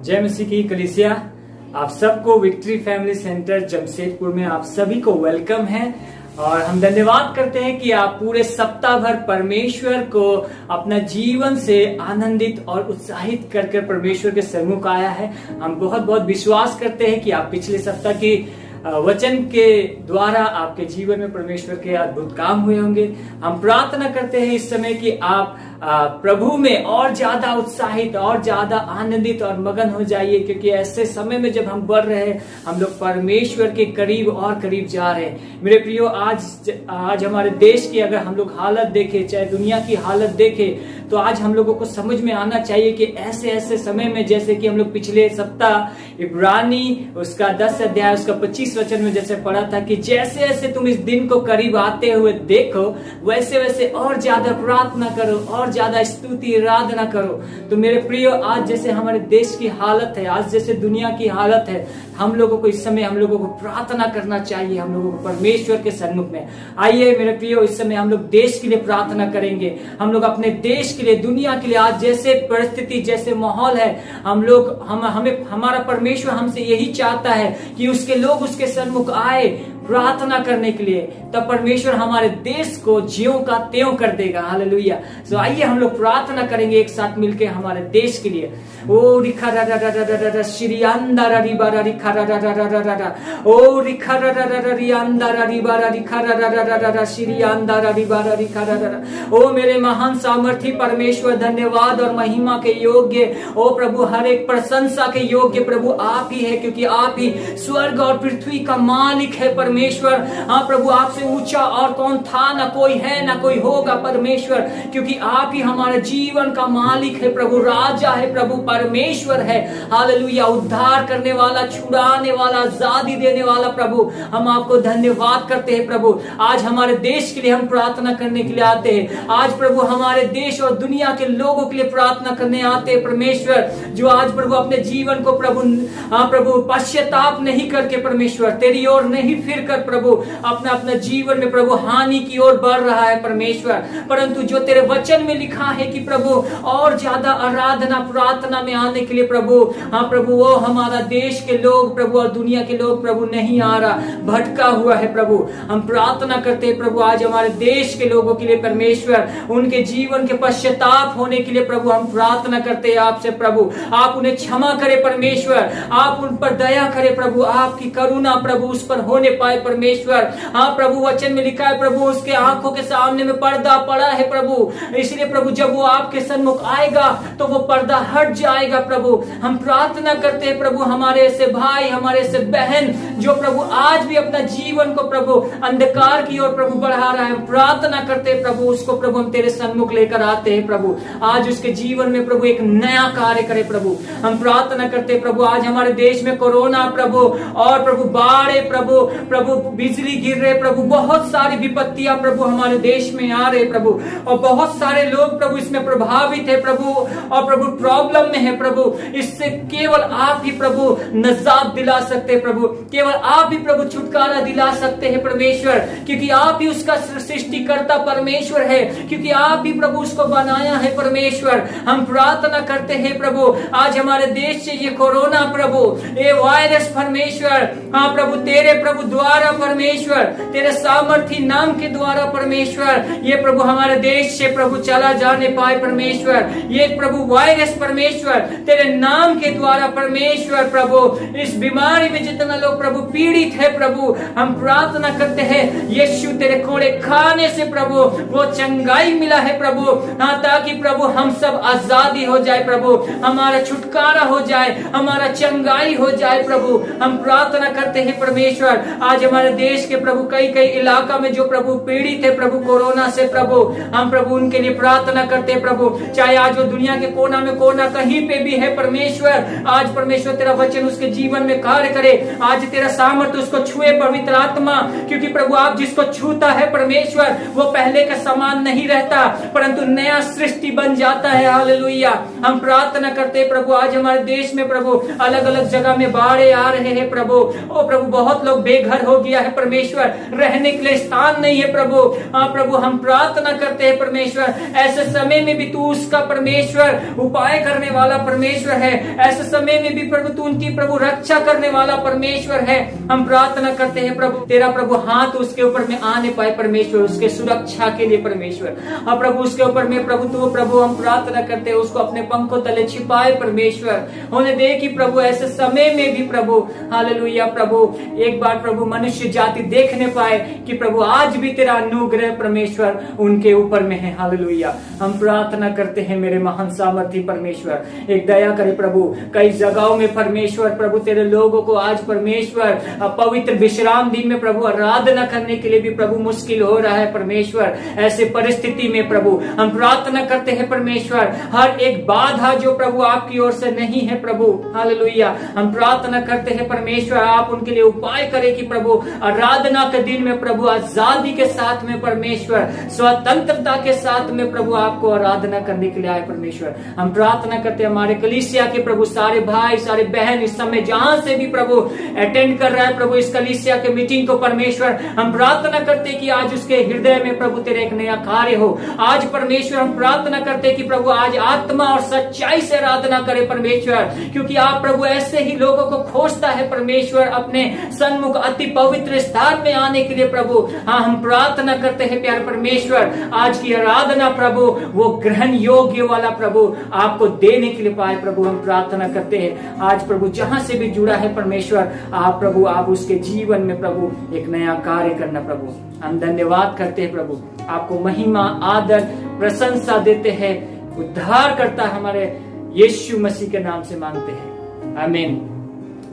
जय मसीह की कलीसिया। आप सबको विक्ट्री फैमिली सेंटर जमशेदपुर में आप सभी को वेलकम है और हम धन्यवाद करते हैं कि आप पूरे सप्ताह भर परमेश्वर को अपना जीवन से आनंदित और उत्साहित कर कर परमेश्वर के सम्मुख आया है। हम बहुत बहुत विश्वास करते हैं कि आप पिछले सप्ताह की वचन के द्वारा आपके जीवन में परमेश्वर के अद्भुत काम हुए होंगे। हम प्रार्थना करते हैं इस समय कि आप प्रभु में और ज्यादा उत्साहित और ज्यादा आनंदित और मगन हो जाइए, क्योंकि ऐसे समय में जब हम बढ़ रहे हैं हम लोग परमेश्वर के करीब और करीब जा रहे हैं। मेरे प्रियो, आज हमारे देश की अगर हम लोग हालत देखें, चाहे दुनिया की हालत देखें, तो आज हम लोगों को समझ में आना चाहिए कि ऐसे समय में, जैसे कि हम लोग पिछले सप्ताह इब्रानी उसका 10 अध्याय उसका 25 वचन में जैसे पढ़ा था कि जैसे जैसे तुम इस दिन को करीब आते हुए देखो वैसे वैसे और ज्यादा प्रार्थना करो और ज्यादा स्तुति आराधना करो। तो मेरे प्रियो, आज जैसे हमारे देश की हालत है, आज जैसे दुनिया की हालत है, हम लोगों को इस समय हम लोगों को प्रार्थना करना चाहिए। हम लोगों को परमेश्वर के सन्मुख में आइए मेरे प्रियो, इस समय हम लोग देश के लिए प्रार्थना करेंगे। हम लोग अपने देश के लिए, दुनिया के लिए, आज जैसे परिस्थिति जैसे माहौल है, हमें हमारा परमेश्वर हमसे यही चाहता है कि उसके लोग उसके सन्मुख आए प्रार्थना करने के लिए। तब परमेश्वर हमारे देश को ज्यों का त्यों कर देगा। हालेलुया। तो आइए हम लोग प्रार्थना करेंगे एक साथ मिलकर हमारे देश के लिए। ओ रिखा रा रा रा रा रा रा श्रीयांदा रा रिबा रा रिखा रा रा रा रा रा रा ओ रिखा रा रा रा रा रियांदा रा रिबा रा रिखा रा रा रा रा रा श्रीयांदा रा रिबा रा रिखा रा रा रा। ओ मेरे महान सामर्थी परमेश्वर, धन्यवाद और महिमा के योग्य, ओ प्रभु हर एक प्रशंसा के योग्य प्रभु आप ही है, क्योंकि आप ही स्वर्ग और पृथ्वी का मालिक है परमेश्वर। हाँ प्रभु, आपसे ऊंचा और कौन था, ना कोई है ना कोई होगा परमेश्वर, क्योंकि आप ही हमारे जीवन का मालिक है प्रभु, राजा है प्रभु, परमेश्वर है। हालेलुया। उद्धार करने वाला, छुड़ाने वाला, आजादी देने वाला प्रभु, हम आपको धन्यवाद करते हैं प्रभु। आज हमारे देश के लिए हम प्रार्थना करने के लिए आते हैं। आज प्रभु हमारे देश और दुनिया के लोगों के लिए प्रार्थना करने आते हैं परमेश्वर, जो आज प्रभु अपने जीवन को प्रभु पश्चाताप नहीं करके परमेश्वर तेरी ओर नहीं फिर कर प्रभु अपना जीवन में प्रभु हानि की ओर बढ़ रहा है परमेश्वर, परंतु जो तेरे वचन में लिखा है कि प्रभु और ज्यादा आराधना प्रार्थना में आने के लिए प्रभु, हाँ प्रभु, वो हमारा देश के लोग प्रभु और दुनिया के लोग प्रभु नहीं आ रहा, भटका हुआ है प्रभु। हम प्रार्थना करते हैं प्रभु आज हमारे देश के लोगों के लिए परमेश्वर, उनके जीवन के पश्चाताप होने के लिए प्रभु हम प्रार्थना करते हैं आपसे प्रभु, आप उन्हें क्षमा करे परमेश्वर, आप उन पर दया करे प्रभु, आपकी करुणा प्रभु उस पर होने पाए परमेश्वर। हाँ प्रभु, वचन में लिखा है प्रभु उसके आंखों के सामने में पर्दा पड़ा है प्रभु, इसलिए प्रभु जब वो आपके सन्मुख आएगा तो वो पर्दा हट जाएगा प्रभु। हम प्रार्थना करते हैं प्रभु हमारे ऐसे भाई, हमारे ऐसे बहन जो प्रभु आज भी अपना जीवन को प्रभु अंधकार की ओर प्रभु बढ़ा रहा है, हम प्रार्थना करते हैं प्रभु उसको प्रभु हम तेरे सन्मुख लेकर आते हैं प्रभु, आज उसके जीवन में प्रभु एक नया कार्य करे प्रभु। हम प्रार्थना करते हैं प्रभु आज हमारे देश में कोरोना प्रभु और प्रभु बाढ़ प्रभु बिजली गिर रहे प्रभु, बहुत सारी विपत्तियां प्रभु हमारे देश में आ रहे प्रभु, और बहुत सारे लोग प्रभु इसमें प्रभावित है प्रभु और प्रभु प्रॉब्लम में है प्रभु। इससे केवल आप ही प्रभु नजात दिला सकते हैं प्रभु, केवल आप ही प्रभु छुटकारा दिला सकते हैं परमेश्वर, क्योंकि आप ही उसका सृष्टिकर्ता परमेश्वर है, क्योंकि आप ही प्रभु उसको बनाया है परमेश्वर। हम प्रार्थना करते हैं प्रभु आज हमारे देश से ये कोरोना प्रभु, ये वायरस परमेश्वर, हाँ प्रभु तेरे प्रभु द्वारा परमेश्वर, तेरे सामर्थी नाम के द्वारा परमेश्वर, ये प्रभु हमारे देश से प्रभु चला जाने पाए परमेश्वर। ये प्रभु वायरस परमेश्वर तेरे नाम के द्वारा परमेश्वर प्रभु, इस बीमारी में जितना लोग प्रभु पीड़ित है प्रभु, हम प्रार्थना करते हैं यीशु तेरे कोड़े खाने से प्रभु वो चंगाई मिला है प्रभु, हाँ ताकि प्रभु हम सब आजादी हो जाए प्रभु, हमारा छुटकारा हो जाए, हमारा चंगाई हो जाए प्रभु। हम प्रार्थना करते हैं परमेश्वर आज हमारे देश के प्रभु कई इलाका में जो प्रभु पीड़ित है प्रभु कोरोना से प्रभु, हम प्रभु उनके लिए प्रार्थना करते हैं प्रभु, चाहे आज वो दुनिया के कोना में कोना कहीं पे भी है परमेश्वर, आज परमेश्वर तेरा वचन उसके जीवन में कार्य करे, आज तेरा सामर्थ्य उसको छुए पवित्र आत्मा, क्योंकि प्रभु आप जिसको छूता है परमेश्वर वो पहले का समान नहीं रहता परंतु नया सृष्टि बन जाता है। हालेलुया। हम प्रार्थना करते हैं प्रभु आज हमारे देश में प्रभु अलग अलग जगह में बाढ़ आ रहे हैं प्रभु, ओ प्रभु बहुत लोग बेघर हो गया है परमेश्वर, रहने के लिए स्थान नहीं है प्रभु। हाँ प्रभु, हम प्रार्थना करते हैं परमेश्वर, ऐसे समय में भी तू उसका परमेश्वर उपाय करने वाला परमेश्वर है। ऐसे समय में भी प्रभु तू उनकी प्रभु रक्षा करने वाला परमेश्वर है। हम प्रार्थना करते हैं प्रभु, तेरा प्रभु हाथ उसके ऊपर में आने पाए परमेश्वर, उसके सुरक्षा के लिए परमेश्वर। हाँ प्रभु, उसके ऊपर में प्रभु तू प्रभु हम प्रार्थना करते हैं, उसको अपने पंखों तले छिपाए परमेश्वर। होने दे कि प्रभु ऐसे समय में भी प्रभु हालेलुया प्रभु एक बार प्रभु मनुष्य जाति देखने पाए कि प्रभु आज भी तेरा अनुग्रह परमेश्वर उनके ऊपर में है। हालेलुया, हम प्रार्थना करते हैं मेरे महान सामर्थी परमेश्वर, एक दया करे प्रभु। कई जगहों में परमेश्वर प्रभु तेरे लोगों को आज परमेश्वर पवित्र विश्राम दिन में प्रभु आराधना करने के लिए भी प्रभु मुश्किल हो रहा है परमेश्वर। ऐसे परिस्थिति में प्रभु हम प्रार्थना करते हैं परमेश्वर, हर एक बाधा जो प्रभु आपकी ओर से नहीं है प्रभु हालेलुया, हम प्रार्थना करते हैं परमेश्वर आप उनके लिए उपाय करें कि प्रभु आराधना के दिन में प्रभु आजादी के साथ में परमेश्वर स्वतंत्रता के साथ में प्रभु आपको आराधना करने के लिए आए परमेश्वर। हम प्रार्थना करते हैं हमारे कलीसिया के प्रभु सारे भाई सारे बहन इस समय जहां से भी प्रभु अटेंड कर रहा है प्रभु इस कलीसिया के मीटिंग को परमेश्वर, हम प्रार्थना करते हैं कि आज उसके हृदय में प्रभु तेरे एक नया कार्य हो। आज परमेश्वर हम प्रार्थना करते हैं कि प्रभु आज आत्मा और सच्चाई से आराधना करे परमेश्वर, क्योंकि आप प्रभु ऐसे ही लोगों को खोजता है परमेश्वर अपने सन्मुख अति पवित्र स्थान में आने के लिए प्रभु। हाँ, हम प्रार्थना करते हैं प्यारे परमेश्वर आज की आराधना प्रभु वो ग्रहण योग्य वाला प्रभु आपको देने के लिए पाए प्रभु। हम प्रार्थना करते हैं आज प्रभु जहां से भी जुड़ा है परमेश्वर आप प्रभु आप उसके जीवन में प्रभु एक नया कार्य करना प्रभु। हम धन्यवाद करते हैं प्रभु, आपको महिमा आदर प्रशंसा देते हैं, उद्धार करता हमारे यीशु मसीह के नाम से मांगते हैं, आमीन।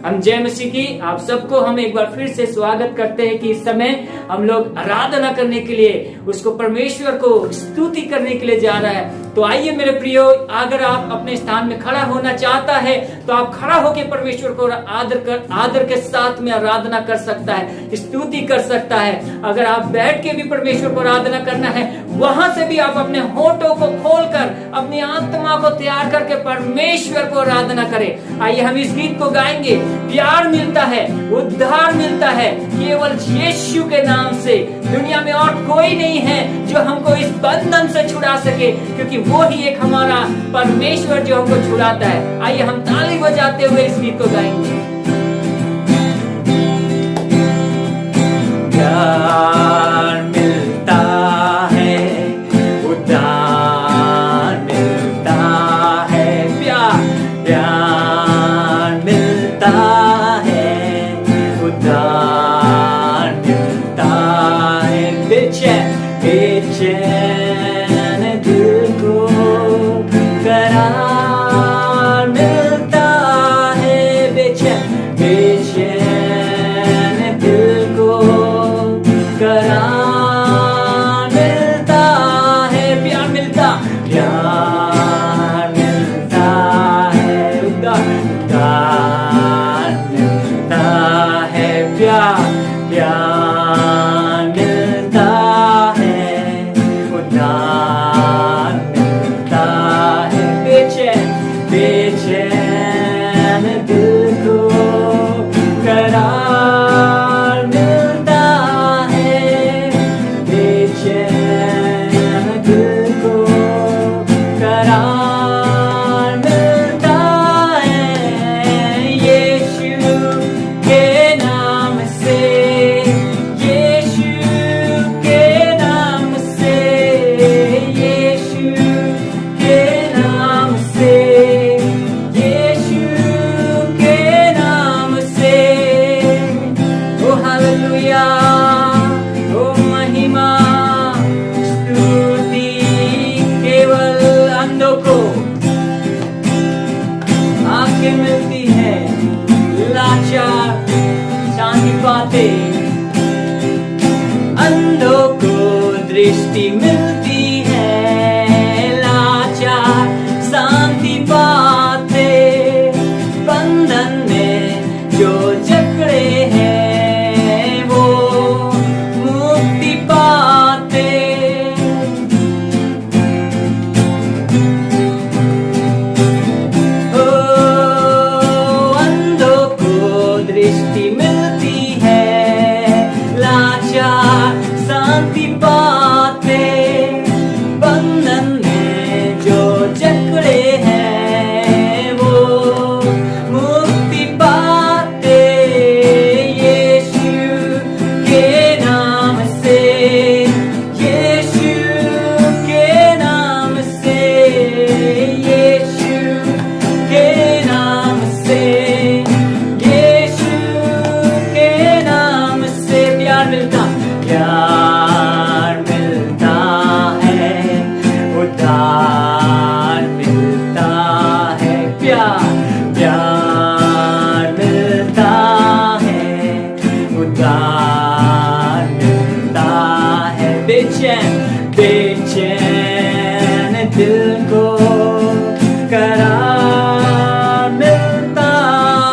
हम जय मसीह की आप सबको हम एक बार फिर से स्वागत करते हैं कि इस समय हम लोग आराधना करने के लिए उसको परमेश्वर को स्तुति करने के लिए जा रहा है। तो आइए मेरे प्रियो, अगर आप अपने स्थान में खड़ा होना चाहता है तो आप खड़ा होकर परमेश्वर को आदर के साथ में आराधना कर सकता है, स्तुति कर सकता है। अगर आप बैठ के भी परमेश्वर को आराधना करना है वहां से भी आप अपने होठों को खोलकर अपनी आत्मा को तैयार करके परमेश्वर को आराधना करें। आइए हम इस गीत को गाएंगे। प्यार मिलता है, उद्धार मिलता है केवल यीशु के नाम से। दुनिया में और कोई नहीं है जो हमको इस बंधन से छुड़ा सके, क्योंकि वो ही एक हमारा परमेश्वर जो हमको छुड़ाता है। आइए हम ताली बजाते हुए इस गीत को गाएंगे। प्यार मिलता है, उद्धार मिलता है, प्यार मिलता है, उद्धार मिलता है, बेचैन दिल को करार मिलता है, बेचैन दिल को करार मिलता है, प्यार मिलता है, उद्धार मिलता है, प्यार मिलता है, उद्धार मिलता है, बेचैन दिल को करार मिलता है, बेचैन दिल को करार मिलता है। यीशु के नाम से, यीशु के नाम से, यीशु के नाम से, यीशु के नाम से। ओ हालेलुया, ओ महिमा स्तुति केवल अंधों को आंखें मिलती है, लाचार शांति पाते, अंधों को दृष्टि मिलती है, लाचार शांति पाते, बंधन में जो जकड़े हैं वो मुक्ति पाते। ओ अंधों को दृष्टि मिलती है, प्यार मिलता है, उद्धार मिलता है। बेचैन बेचैन दिल को करार मिलता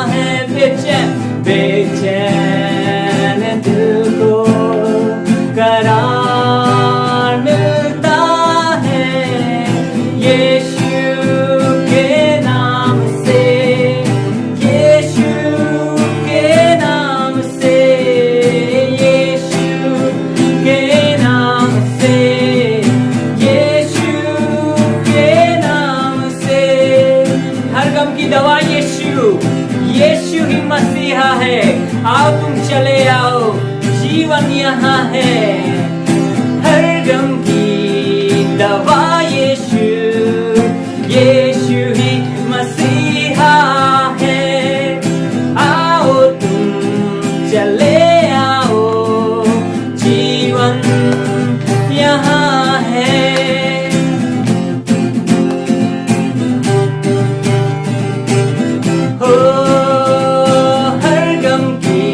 है, बेचैन बेचैन दिल को करार मिलता है। यीशु के नाम से, यीशु के नाम से, यीशु के नाम से, यीशु के नाम से। हर गम की दवा यीशु, यीशु ही मसीहा है। आओ तुम चले आओ, जीवन यहाँ है। हर गम की दवा यीशु, यीशु ही मसीहा है। आओ तुम चले आओ, जीवन यहाँ है। हो हर गम की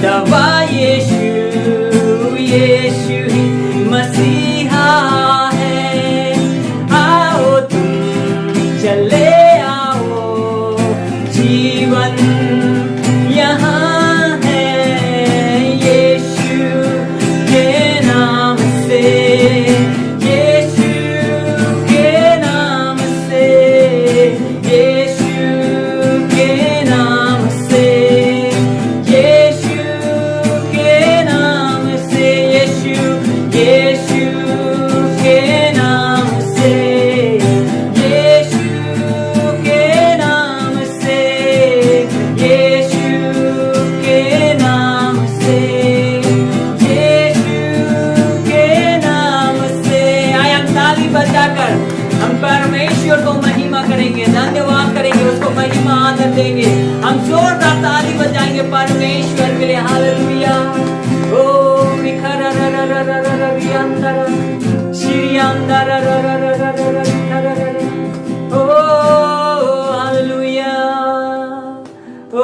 दवा यीशु, यीशु ही मसीहा है। आओ तुम चले आओ, जीवन यहाँ है। यीशु के नाम से, यीशु के नाम से, यीशु के नाम से, यीशु के नाम से, यीशु यीशु के नाम से, यीशु के नाम से, यीशु के नाम से, यीशु के नाम से। आए हम ताली बजाकर हम परमेश्वर को महिमा करेंगे, धन्यवाद करेंगे, उसको महिमा आदर देंगे। हम जोरदार ताली बजाएंगे परमेश्वर के लिए। हालेलुया। ओ श्री अंदर ओ हालेलुया। ओ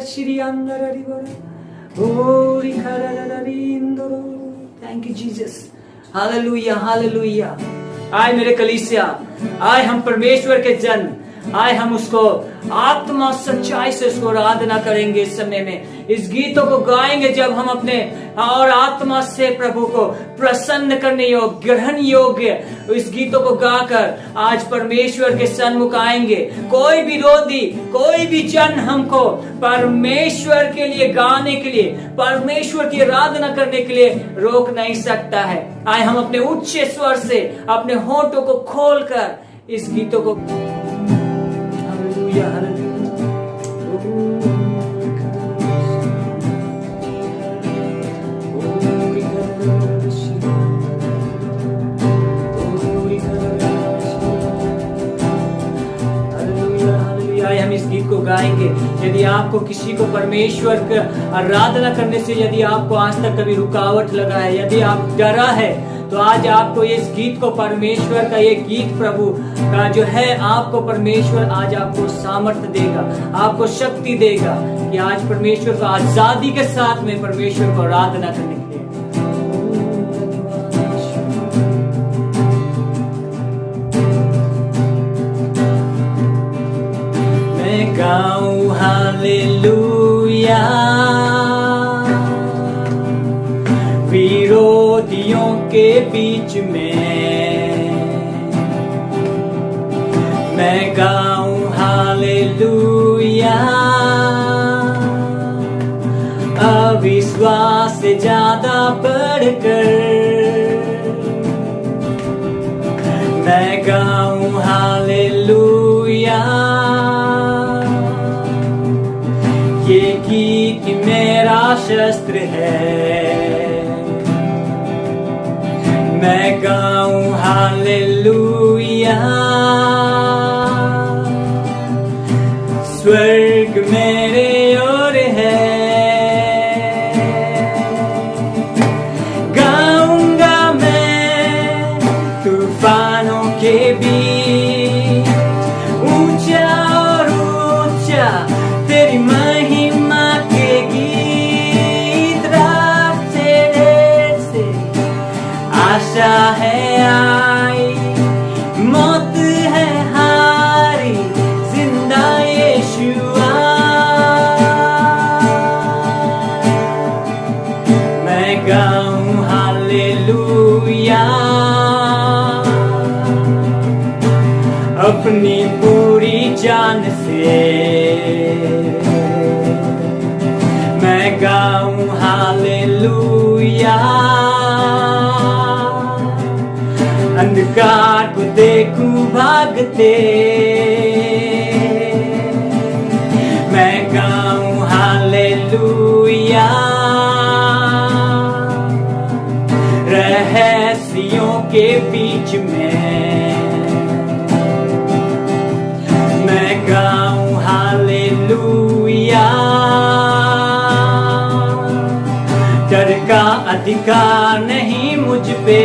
श्री अंदर oh thank you Jesus. Hallelujah hallelujah. आए मेरे कलीसिया, आए हम परमेश्वर के जन, आए हम उसको आत्मा सच्चाई से उसको आराधना करेंगे। इस समय में इस गीतों को गाएंगे जब हम अपने और आत्मा से प्रभु को प्रसन्न करने योग्य, ग्रहण योग्य इस गीतों को गाकर आज परमेश्वर के सन्मुख आएंगे। कोई विरोधी, कोई भी जन हमको परमेश्वर के लिए गाने के लिए, परमेश्वर की आराधना करने के लिए रोक नहीं सकता है। आए हम अपने उच्च स्वर से अपने होठों को खोलकर इस गीतों को हालेलुया हालेलुया। हम इस गीत को गाएंगे। यदि आपको किसी को परमेश्वर का आराधना करने से यदि आपको आज तक कभी रुकावट लगा है, यदि आप डरा है, तो आज आपको इस गीत को परमेश्वर का ये गीत प्रभु का जो है आपको परमेश्वर आज आपको सामर्थ्य देगा, आपको शक्ति देगा कि आज परमेश्वर को आजादी के साथ में परमेश्वर को आराधना करने के लिए। मैं गाऊं हालेलुया, विरोधियों के बीच में मैं गाऊं हालेलुया, अविश्वास से ज्यादा बढ़कर मैं गाऊं हालेलुया। ये गीत मेरा शस्त्र है, मैं गाऊं हालेलुया। स्वर्ग मेरे ओर है, गाऊंगा मैं तूफानों के बीच, अपनी पूरी जान से मैं गाऊं हालेलुया। अंधकार को देखूं भागते मैं गाऊं हालेलुया। रहस्यों के बीच में मैं गाऊं हालेलुया। डर का अधिकार नहीं मुझ पे,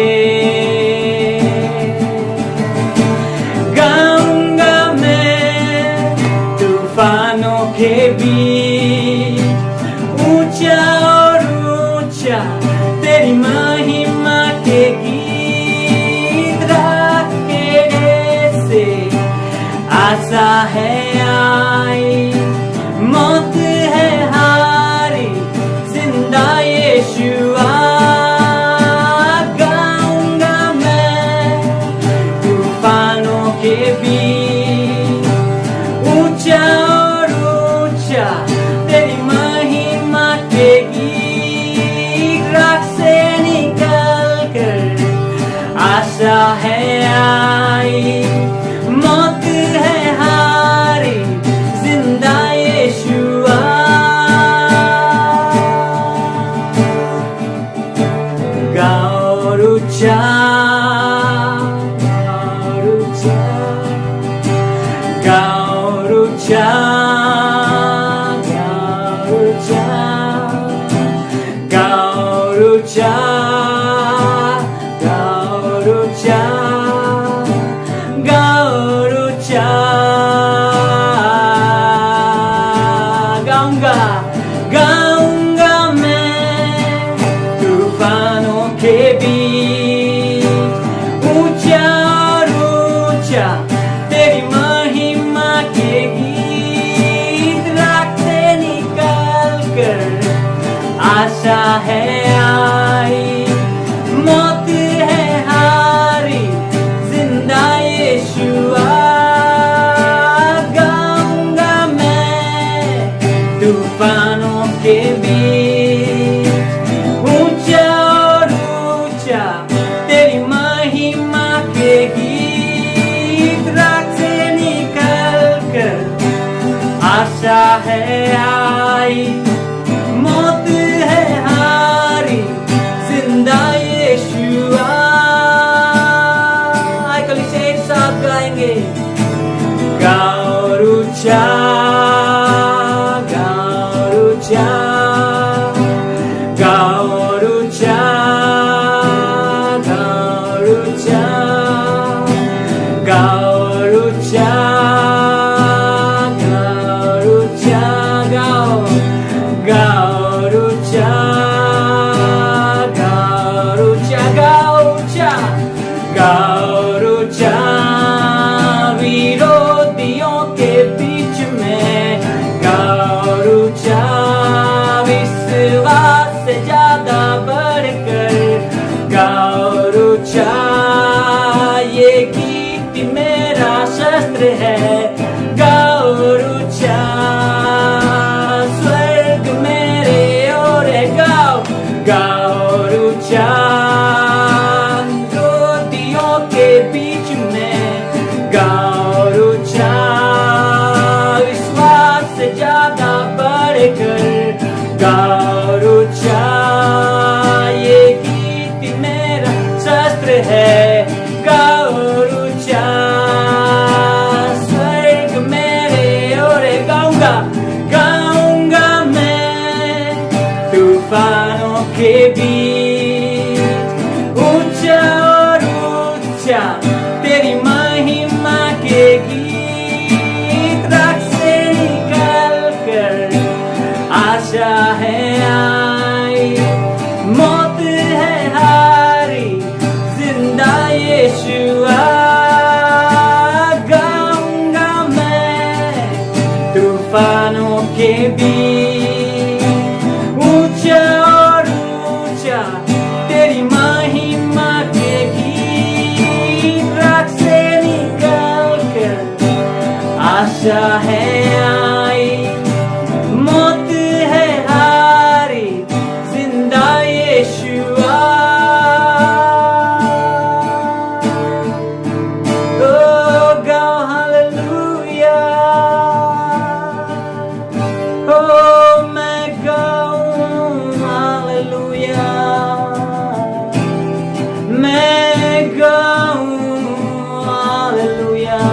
गाऊंगा मैं तूफानों के बीच। ऊंचा और ऊंचा तेरी महिमा के गीत, रात के से आशा है आई, मौत है हारी, जिंदा यीशुआ। गाऊंगा मैं तूफानों के बीच, ऊंचा और ऊंचा तेरी महिमा के गीत, राख से निकल कर आशा है आई, मौत है हारी, जिंदा यीशुआ। गाओ ऊंचा, गाओ ऊंचा, गाओ ऊंचा, गाओ ऊंचा, गाओ ऊंचा, गाओ ऊंचा। गाऊंगा गाऊंगा मैं तूफानों के बीच, ऊंचा और ऊंचा तेरी महिमा के गीत, रात से निकल कर आशा है आई, मौत है हारी, जिंदा यीशुआ। गाऊंगा मैं तूफानों के बीच, ऊंचा और ऊंचा तेरी महिमा के गीत, रात से निकल कर आशा है आई, मौत है हारी, जिंदा यीशुआ। कल से एक साथ गाएंगे। गाओ ऊंचा, गाओ ऊंचा, गाओ ऊंचा, गाओ ऊंचा, गाओ ऊंचा, गाओ ऊंचा, गाओ गाओ ऊंचा, गाओ ऊंचा, गाओ ऊंचा, गाओ ऊंचा। विरोधियों के बीच में गाओ ऊंचा, विश्वास से ज्यादा बढ़कर गाओ ऊंचा। ये गीत मेरा शस्त्र है, गाओ ऊंचा, स्वर्ग मेरे ओर है, गाओ गाओ ऊंचा। विरोधियों के बीच में गाओ ऊंचा, विश्वास से ज्यादा बढ़कर गाओ ऊंचा। ये गीत मेरा शस्त्र है, गाओ ऊंचा, स्वर्ग मेरे ओर है। गाऊंगा गाऊंगा मैं तूफानों के बीच, ऊंचा और ऊंचा तेरी महिमा के गीत, रात से निकल कर आशा है आई, मौत है हारी, जिंदा यीशुआ। गाऊंगा मैं तूफानों के बीच, ऊंचा और ऊंचा तेरी महिमा के गीत, रात से निकल कर आशा है आई, मौत है हारी, जिंदा यीशुआ। Oh, go hallelujah, oh मैं गाऊं hallelujah, मैं गाऊं hallelujah।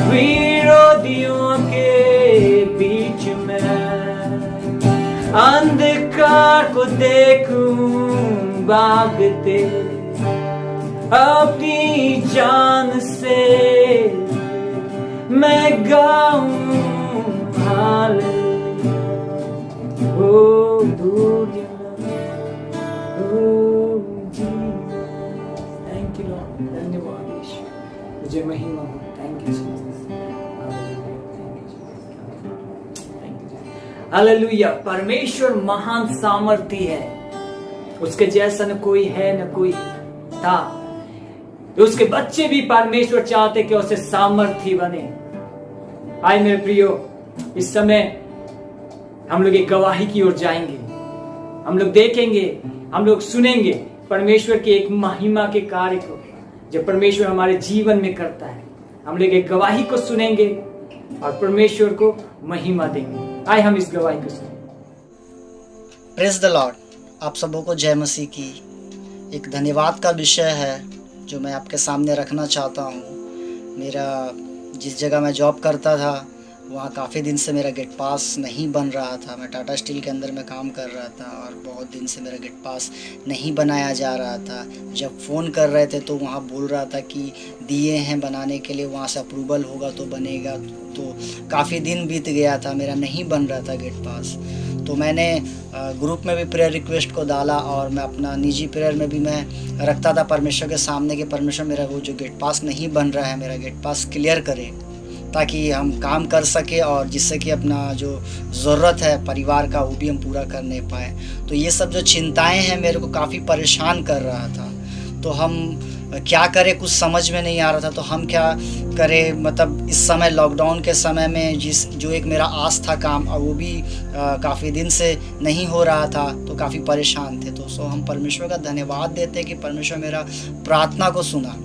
विरोधियों के बीच में अंधकार को देखूं भागते, अपनी जान से मैं गाऊं हालेलुया। ओ दुनिया, ओ जीसस, थैंक यू लॉर्ड, धन्यवाद यीशु, मुझे महिमा हो। Thank you Jesus, hallelujah. परमेश्वर महान सामर्थी है, उसके जैसा न कोई है न कोई था। तो उसके बच्चे भी परमेश्वर चाहते कि उसे सामर्थी बने। आए मेरे प्रियो, इस समय हम लोग एक गवाही की ओर जाएंगे। हम लोग देखेंगे, हम लोग सुनेंगे परमेश्वर के एक महिमा के कार्य को, जब परमेश्वर हमारे जीवन में करता है। हम लोग एक गवाही को सुनेंगे और परमेश्वर को महिमा देंगे। आए हम इस गवाही को सुनें। Praise the Lord. आप सबों को जय मसीह की। एक धन्यवाद का विषय है जो मैं आपके सामने रखना चाहता हूँ। मेरा जिस जगह मैं जॉब करता था वहाँ काफ़ी दिन से मेरा गेट पास नहीं बन रहा था। मैं टाटा स्टील के अंदर में काम कर रहा था और बहुत दिन से मेरा गेट पास नहीं बनाया जा रहा था। जब फ़ोन कर रहे थे तो वहाँ बोल रहा था कि दिए हैं बनाने के लिए, वहाँ से अप्रूवल होगा तो बनेगा। तो काफ़ी दिन बीत गया था, मेरा नहीं बन रहा था गेट पास। तो मैंने ग्रुप में भी प्रेयर रिक्वेस्ट को डाला और मैं अपना निजी प्रेयर में भी मैं रखता था परमेश्वर के सामने कि परमेश्वर मेरा वो जो गेट पास नहीं बन रहा है, मेरा गेट पास क्लियर करे ताकि हम काम कर सके और जिससे कि अपना जो ज़रूरत है परिवार का वो भी हम पूरा करने पाए। तो ये सब जो चिंताएं हैं मेरे को काफ़ी परेशान कर रहा था। तो हम क्या करें कुछ समझ में नहीं आ रहा था। तो हम क्या करें, मतलब इस समय लॉकडाउन के समय में जो एक मेरा आस था काम, और वो भी काफ़ी दिन से नहीं हो रहा था, तो काफ़ी परेशान थे। तो हम परमेश्वर का धन्यवाद देते कि परमेश्वर मेरा प्रार्थना को सुना।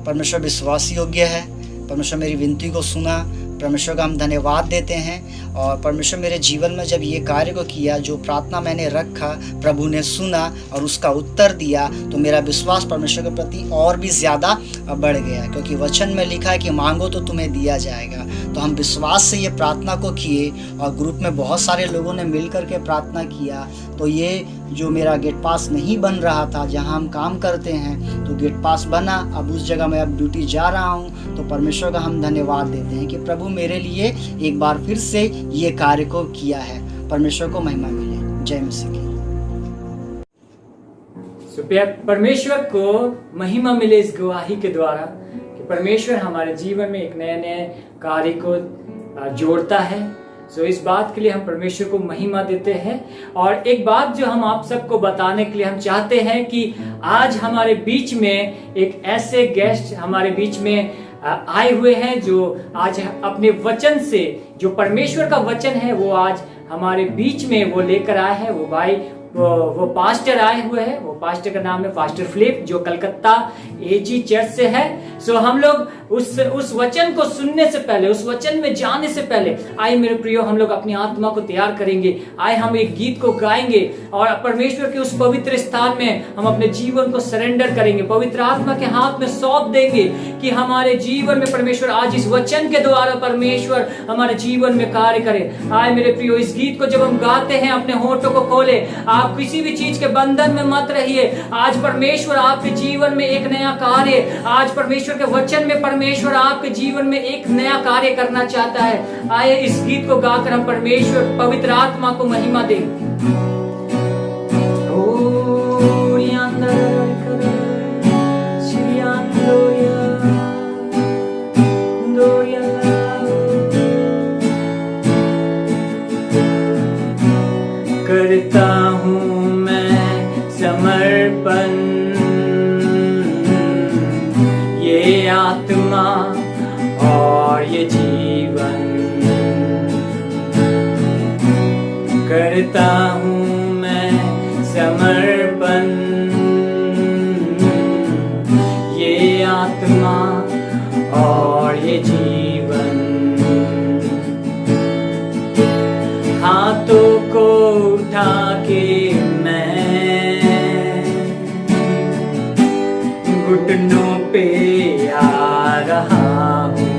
परमेश्वर विश्वास योग्य है, परमेश्वर मेरी विनती को सुना। परमेश्वर का हम धन्यवाद देते हैं। और परमेश्वर मेरे जीवन में जब ये कार्य को किया, जो प्रार्थना मैंने रखा, प्रभु ने सुना और उसका उत्तर दिया, तो मेरा विश्वास परमेश्वर के प्रति और भी ज़्यादा बढ़ गया, क्योंकि वचन में लिखा है कि मांगो तो तुम्हें दिया जाएगा। तो हम विश्वास से ये प्रार्थना को किए और ग्रुप में बहुत सारे लोगों ने मिल कर के प्रार्थना किया। तो ये जो मेरा गेट पास नहीं बन रहा था, जहाँ हम काम करते हैं, तो गेट पास बना। अब उस जगह मैं अब ड्यूटी जा रहा हूँ। तो परमेश्वर का हम धन्यवाद देते हैं कि प्रभु मेरे लिए एक बार फिर से ये कार्य को किया है। परमेश्वर को महिमा मिले। जय मसीह की। परमेश्वर को महिमा मिले इस गवाही के द्वारा कि परमेश्वर हमारे जीवन में एक नए नए कार्य को जोड़ता है। इस बात के लिए हम परमेश्वर को महिमा देते हैं। और एक बात जो हम आप सबको बताने के लिए हम चाहते हैं कि आज हमारे बीच में एक ऐसे गेस्ट हमारे बीच में आए हुए हैं जो आज अपने वचन से, जो परमेश्वर का वचन है, वो आज हमारे बीच में वो लेकर आए हैं। वो भाई वो पास्टर आए हुए हैं। वो पास्टर का नाम है पास्टर फिलिप, जो कलकत्ता एजी चर्च से है। हम लोग उस वचन को सुनने से पहले, उस वचन में जाने से पहले, आए मेरे प्रियो, हम लोग अपनी आत्मा को तैयार करेंगे। आए हम एक गीत को गाएंगे और परमेश्वर के उस पवित्र स्थान में हम अपने जीवन को सरेंडर करेंगे, पवित्र आत्मा के हाथ में सौंप देंगे कि हमारे जीवन में परमेश्वर आज इस वचन के द्वारा परमेश्वर हमारे जीवन में कार्य करे। आए मेरे प्रियो, इस गीत को जब हम गाते हैं, अपने होठों को खोले। आप किसी भी चीज के बंधन में मत रहिए। आज परमेश्वर आपके जीवन में एक नया कार्य, आज परमेश्वर के वचन में परमेश्वर आपके जीवन में एक नया कार्य करना चाहता है। आइए इस गीत को गाकर हम परमेश्वर पवित्र आत्मा को महिमा दें। करता हूँ मैं समर्पण, ये आत्मा और ये करता हूँ मैं समर्पण, ये आत्मा और ये जीवन, हाथों को उठा के मैं घुटनों पे आ रहा हूँ,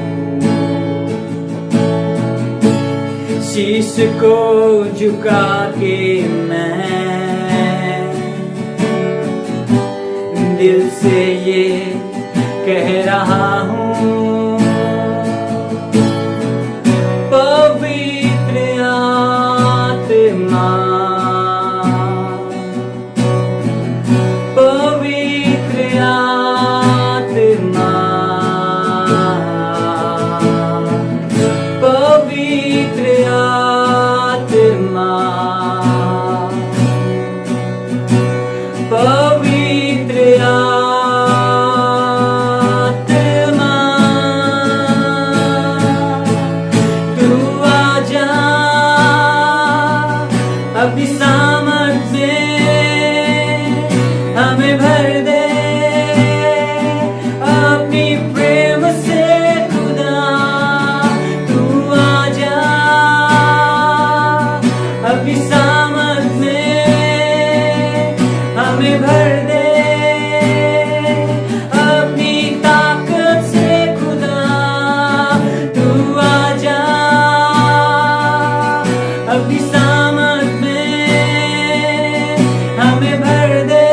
शीश को झुका के मैं दिल से ये कह रहा हूँ, पवित्र आत्मा, पवित्र आत्मा, पवित्र आत्मा, पवित्र आत्मा, तू आजा अपनी सामर्थ से हमें भर दे, अपनी प्रेम से खुदा, तू आजा अपनी सामर्थ में हमें भर दे, अपनी ताकत से खुदा, तू आजा अपनी सामर्थ में हमें भर दे,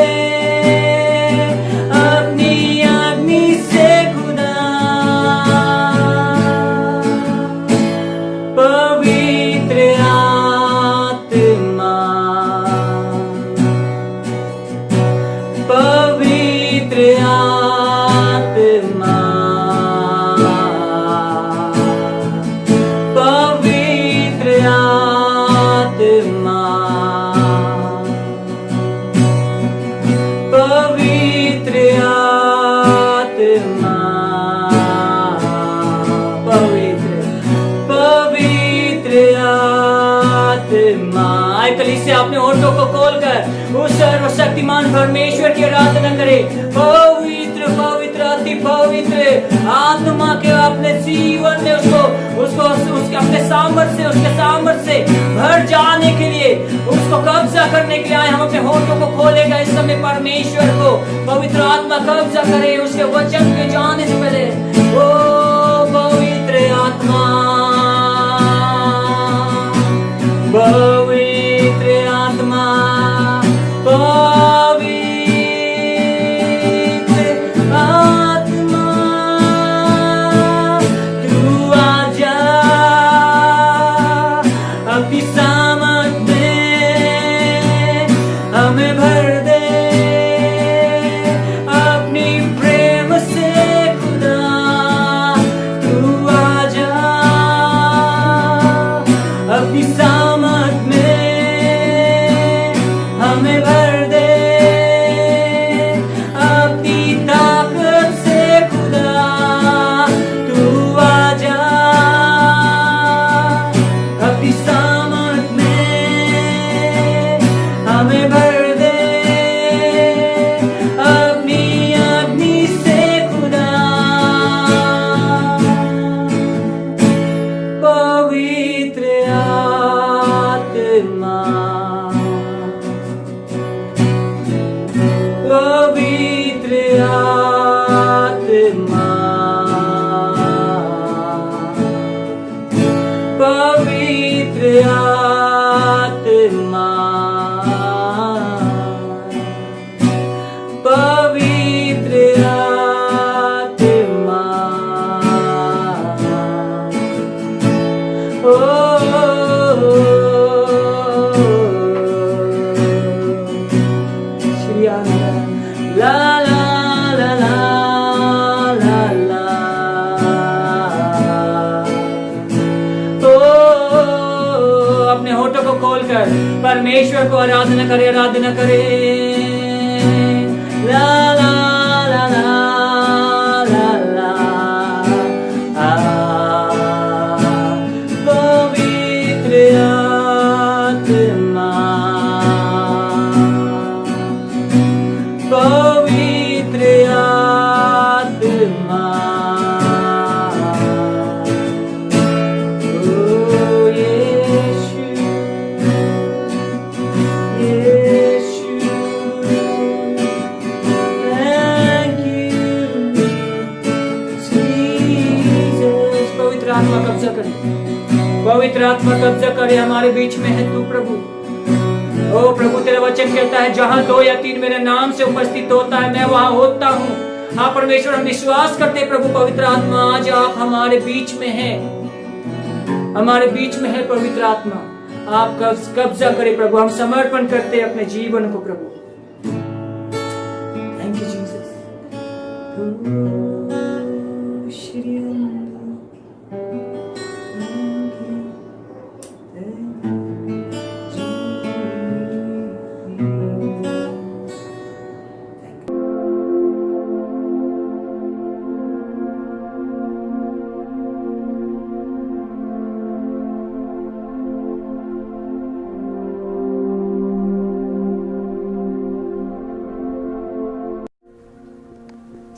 अपनी अग्नि से खुदा, पवित्र आत्मा, पवित्र आत्मा, पवित्र आत्मा, पवित्र आत्मा, पवित्र आत्मा। आए कलीसिया अपने होठों को खोलकर उस सर्वशक्तिमान परमेश्वर की आराधना करे, पवित्र पवित्र अति पवित्र आत्मा के अपने जीवन में उसके अपने सामर्थ्य से भर जाने के लिए, उसको कब्जा करने के लिए आए। हम अपने होठों को खोलेगा इस समय परमेश्वर को, पवित्र आत्मा कब्जा करे उसके वचन के जाने से पहले। ओ पवित्र आत्मा, पवित्र आत्मा, पवित्र आत्मा, तू आजा अपनी सामर्थ में हमें भर दे, अपनी प्रेम से खुदा, तू आजा अपनी सामर्थ में हमें भर दे, अपनी ताकत से खुदा, तू आजा अपनी सामर्थ में हमें भर दे, अपनी अग्नि से खुदा, पवित्र आत्मा, पवित्र आत्मा, पवित्र आत्मा, पवित्र आत्मा, श्री ला ला ला ला ला ला, अपने होठों को खोलकर परमेश्वर को आराधना करे, आराधना करे। ला ला ला ला ला ला, पवित्र आत्मा, आत्मा कब्जा करे, पवित्र आत्मा कब्जा करे, हमारे बीच में है तू प्रभु। ओ प्रभु, तेरा वचन कहता है जहां 2 या 3 मेरे नाम से उपस्थित होता है, मैं वहां होता हूँ। हाँ परमेश्वर, हम विश्वास करते हैं प्रभु, पवित्र आत्मा आज आप हमारे बीच में है, हमारे बीच में है पवित्र आत्मा। आप कब्जा करे प्रभु, हम समर्पण करते हैं अपने जीवन को प्रभु। Thank you Jesus.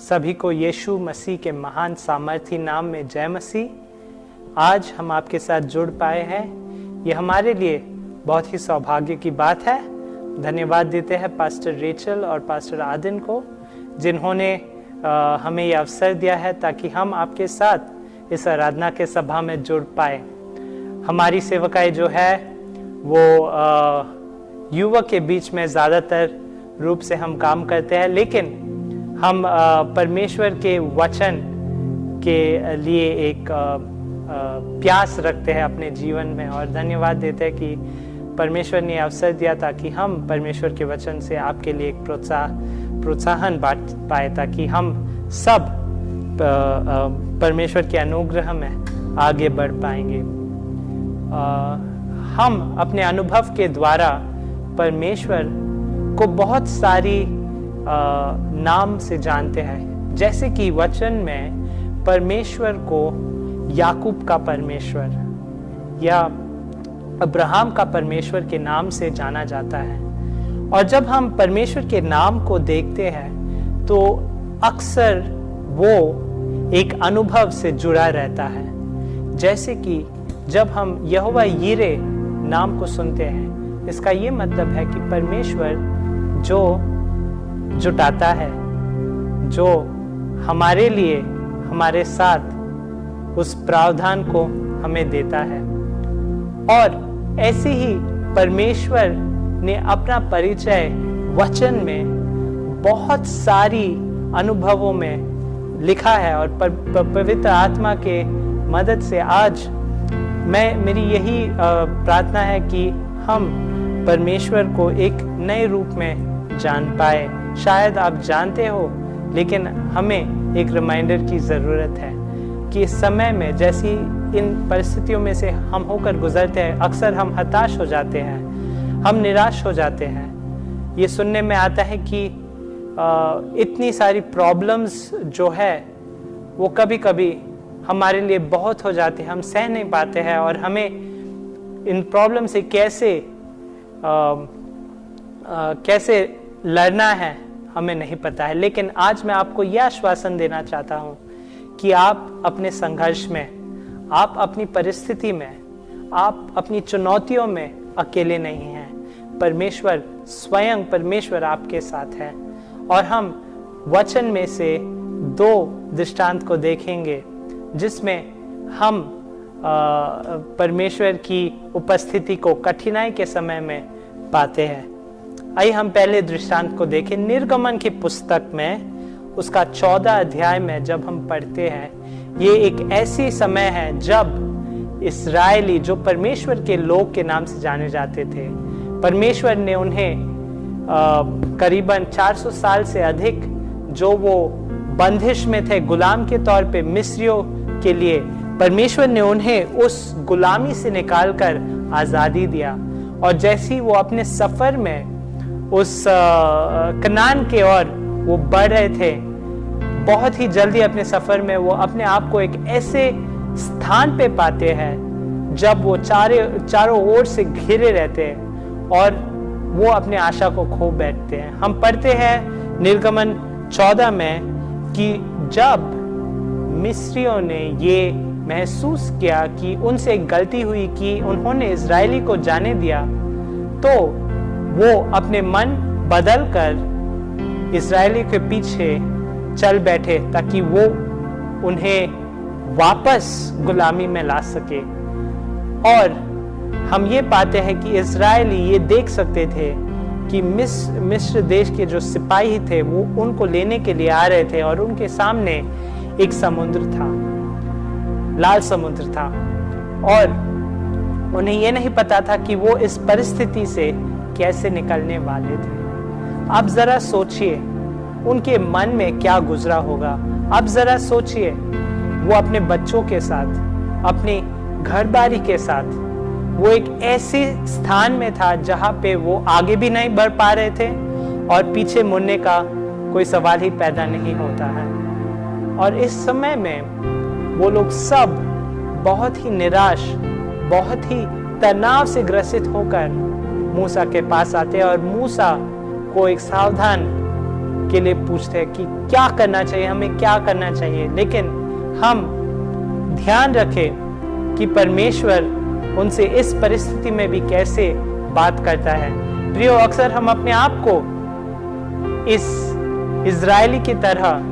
सभी को यीशु मसीह के महान सामर्थी नाम में जय मसीह। आज हम आपके साथ जुड़ पाए हैं, ये हमारे लिए बहुत ही सौभाग्य की बात है। धन्यवाद देते हैं पास्टर रेचल और पास्टर आदिन को, जिन्होंने हमें ये अवसर दिया है ताकि हम आपके साथ इस आराधना के सभा में जुड़ पाए। हमारी सेवकाई जो है वो युवक के बीच में ज़्यादातर रूप से हम काम करते हैं, लेकिन हम परमेश्वर के वचन के लिए एक प्यास रखते हैं अपने जीवन में, और धन्यवाद देते हैं कि परमेश्वर ने अवसर दिया ताकि हम परमेश्वर के वचन से आपके लिए एक प्रोत्साहन बांट पाए, ताकि हम सब परमेश्वर के अनुग्रह में आगे बढ़ पाएंगे। हम अपने अनुभव के द्वारा परमेश्वर को बहुत सारी नाम से जानते हैं, जैसे कि वचन में परमेश्वर को याकूब का परमेश्वर या अब्राहम का परमेश्वर के नाम से जाना जाता है। और जब हम परमेश्वर के नाम को देखते हैं तो अक्सर वो एक अनुभव से जुड़ा रहता है। जैसे कि जब हम यहोवा यीरे नाम को सुनते हैं, इसका ये मतलब है कि परमेश्वर जो जुटाता है, जो हमारे लिए हमारे साथ उस प्रावधान को हमें देता है। और ऐसे ही परमेश्वर ने अपना परिचय वचन में बहुत सारी अनुभवों में लिखा है, और पवित्र आत्मा के मदद से आज मेरी यही प्रार्थना है कि हम परमेश्वर को एक नए रूप में जान पाए। शायद आप जानते हो, लेकिन हमें एक रिमाइंडर की ज़रूरत है कि इस समय में जैसी इन परिस्थितियों में से हम होकर गुजरते हैं, अक्सर हम हताश हो जाते हैं, हम निराश हो जाते हैं। ये सुनने में आता है कि इतनी सारी प्रॉब्लम्स जो है वो कभी कभी हमारे लिए बहुत हो जाती है, हम सह नहीं पाते हैं, और हमें इन प्रॉब्लम से कैसे लड़ना है हमें नहीं पता है। लेकिन आज मैं आपको यह आश्वासन देना चाहता हूं कि आप अपने संघर्ष में, आप अपनी परिस्थिति में, आप अपनी चुनौतियों में अकेले नहीं हैं। परमेश्वर स्वयं परमेश्वर आपके साथ है। और हम वचन में से 2 दृष्टांत को देखेंगे जिसमें हम परमेश्वर की उपस्थिति को कठिनाई के समय में पाते हैं। आइए हम पहले दृष्टांत को देखें। निर्गमन की पुस्तक में उसका 14 अध्याय में जब हम पढ़ते हैं, ये एक ऐसी समय है जब इस्राएली, जो परमेश्वर के लोग के नाम से जाने जाते थे, परमेश्वर ने उन्हें करीबन 400 साल से अधिक जो वो बंदिश में थे, गुलाम के तौर पे मिस्रियों के लिए, परमेश्वर ने उन्हें उस गुलामी से निकालकर आजादी दिया। और जैसे ही वो अपने सफर में उस कनान के ओर वो बढ़ रहे थे, बहुत ही जल्दी अपने सफर में वो अपने आप को एक ऐसे स्थान पे पाते हैं जब वो चारों ओर से घिरे रहते हैं और वो अपने आशा को खो बैठते हैं। हम पढ़ते हैं निर्गमन 14 में कि जब मिस्रियों ने ये महसूस किया कि उनसे एक गलती हुई कि उन्होंने इजरायली को जाने दिया, तो वो अपने मन बदल कर इजरायली के पीछे चल बैठे ताकि वो उन्हें वापस गुलामी में ला सके। और हम ये पाते हैं कि इजरायली ये देख सकते थे कि मिस्र देश के जो सिपाही थे वो उनको लेने के लिए आ रहे थे और उनके सामने एक समुद्र था, लाल समुद्र था, और उन्हें ये नहीं पता था कि वो इस परिस्थिति से कैसे निकलने वाले थे। आप जरा सोचिए उनके मन में क्या गुजरा होगा। आप जरा सोचिए वो अपने बच्चों के साथ, अपनी घरबारी के साथ, वो एक ऐसे स्थान में था जहां पे वो आगे भी नहीं बढ़ पा रहे थे और पीछे मुड़ने का कोई सवाल ही पैदा नहीं होता है। और इस समय में वो लोग सब बहुत ही निराश, बहुत ही तनाव से ग्रसित होकर मूसा के पास आते हैं और मूसा को एक सावधान के लिए पूछते हैं कि क्या करना चाहिए, हमें क्या करना चाहिए। लेकिन हम ध्यान रखें कि परमेश्वर उनसे इस परिस्थिति में भी कैसे बात करता है। प्रियो, अक्सर हम अपने आप को इस इजरायली की तरह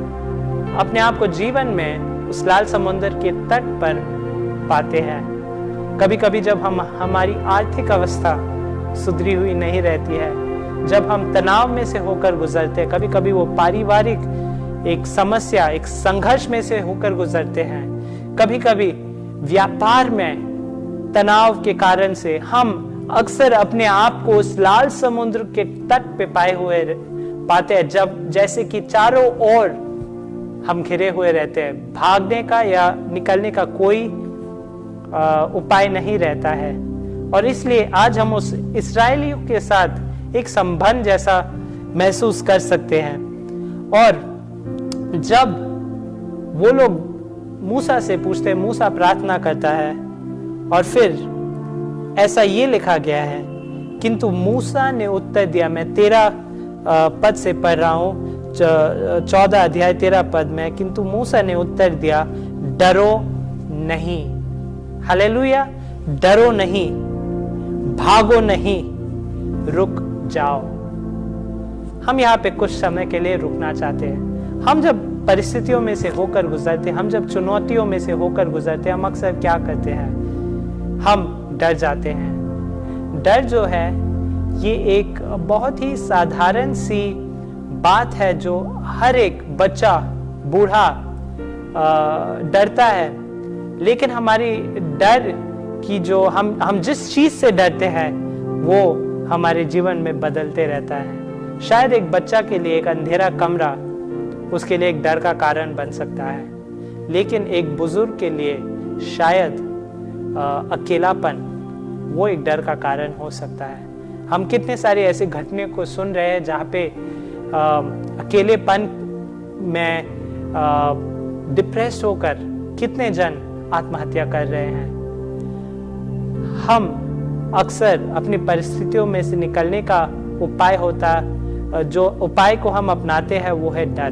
अपने आप को जीवन में उस लाल समुद्र के तट पर पाते हैं। कभी कभी जब हमारी आर्थिक अवस्था सुधरी हुई नहीं रहती है, जब हम तनाव में से होकर गुजरते हैं, कभी कभी वो पारिवारिक एक समस्या, एक संघर्ष में से होकर गुजरते हैं, कभी कभी व्यापार में तनाव के कारण से हम अक्सर अपने आप को उस लाल समुद्र के तट पे पाए हुए पाते हैं, जब जैसे कि चारों ओर हम घिरे हुए रहते हैं, भागने का या निकलने का कोई उपाय नहीं रहता है। और इसलिए आज हम उस इस्राएलियों के साथ एक संबंध जैसा महसूस कर सकते हैं। और जब वो लोग मूसा से पूछते हैं, मूसा प्रार्थना करता है और फिर ऐसा ये लिखा गया है, किंतु मूसा ने उत्तर दिया, मैं 13 पद से पढ़ रहा हूं, 14 अध्याय 13 पद में, किंतु मूसा ने उत्तर दिया, डरो नहीं। हालेलुया, डरो नहीं, भागो नहीं, रुक जाओ। हम यहाँ पे कुछ समय के लिए रुकना चाहते हैं। हम जब परिस्थितियों में से होकर गुजरते हैं, हम जब चुनौतियों में से होकर गुजरते हैं, हम अक्सर क्या करते हैं, हम डर जाते हैं। डर जो है ये एक बहुत ही साधारण सी बात है जो हर एक बच्चा, बूढ़ा डरता है। लेकिन हमारी डर की जो हम जिस चीज से डरते हैं वो हमारे जीवन में बदलते रहता है। शायद एक बच्चा के लिए एक अंधेरा कमरा उसके लिए एक डर का कारण बन सकता है, लेकिन एक बुजुर्ग के लिए शायद अकेलापन वो एक डर का कारण हो सकता है। हम कितने सारे ऐसे घटने को सुन रहे हैं जहाँ पे अकेलेपन में डिप्रेस होकर कितने जन आत्महत्या कर रहे हैं। हम अक्सर अपनी परिस्थितियों में से निकलने का उपाय होता, जो उपाय को हम अपनाते हैं वो है डर।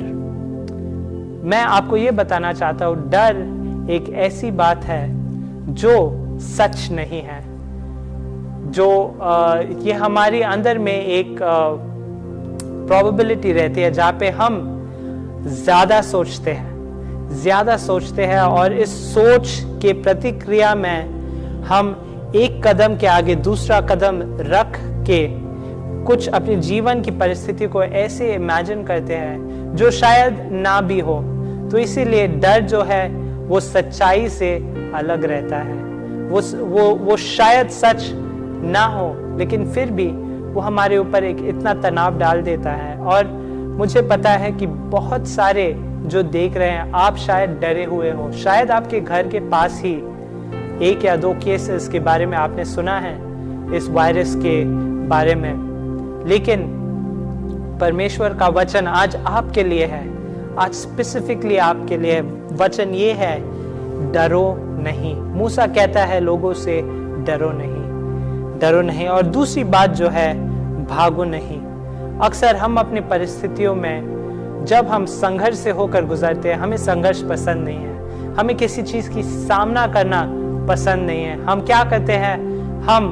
मैं आपको ये बताना चाहता हूँ, डर एक ऐसी बात है जो सच नहीं है, जो ये हमारे अंदर में एक प्रोबेबिलिटी रहती है जहाँ पे हम ज्यादा सोचते हैं और इस सोच के प्रतिक्रिया में हम एक कदम के आगे दूसरा कदम रख के कुछ अपने जीवन की परिस्थिति को ऐसे इमेजिन करते हैं जो शायद ना भी हो। तो इसीलिए डर जो है वो सच्चाई से अलग रहता है। वो शायद सच ना हो, लेकिन फिर भी वो हमारे ऊपर एक इतना तनाव डाल देता है। और मुझे पता है कि बहुत सारे जो देख रहे हैं, आप शायद डरे हुए हो। शायद आपके घर के पास ही 1 या 2 केसेस के बारे में आपने सुना है, इस वायरस के बारे में। लेकिन परमेश्वर का वचन आज आपके लिए है, आज स्पेसिफिकली आपके लिए वचन ये है, डरो नहीं। मूसा कहता है लोगों से, डरो नहीं। और दूसरी बात जो है, भागो नहीं। अक्सर हम अपनी परिस्थितियों में जब हम संघर्ष से होकर गुजरते हैं, हमें संघर्ष पसंद नहीं है, हमें किसी चीज की सामना करना पसंद नहीं है। हम क्या करते हैं, हम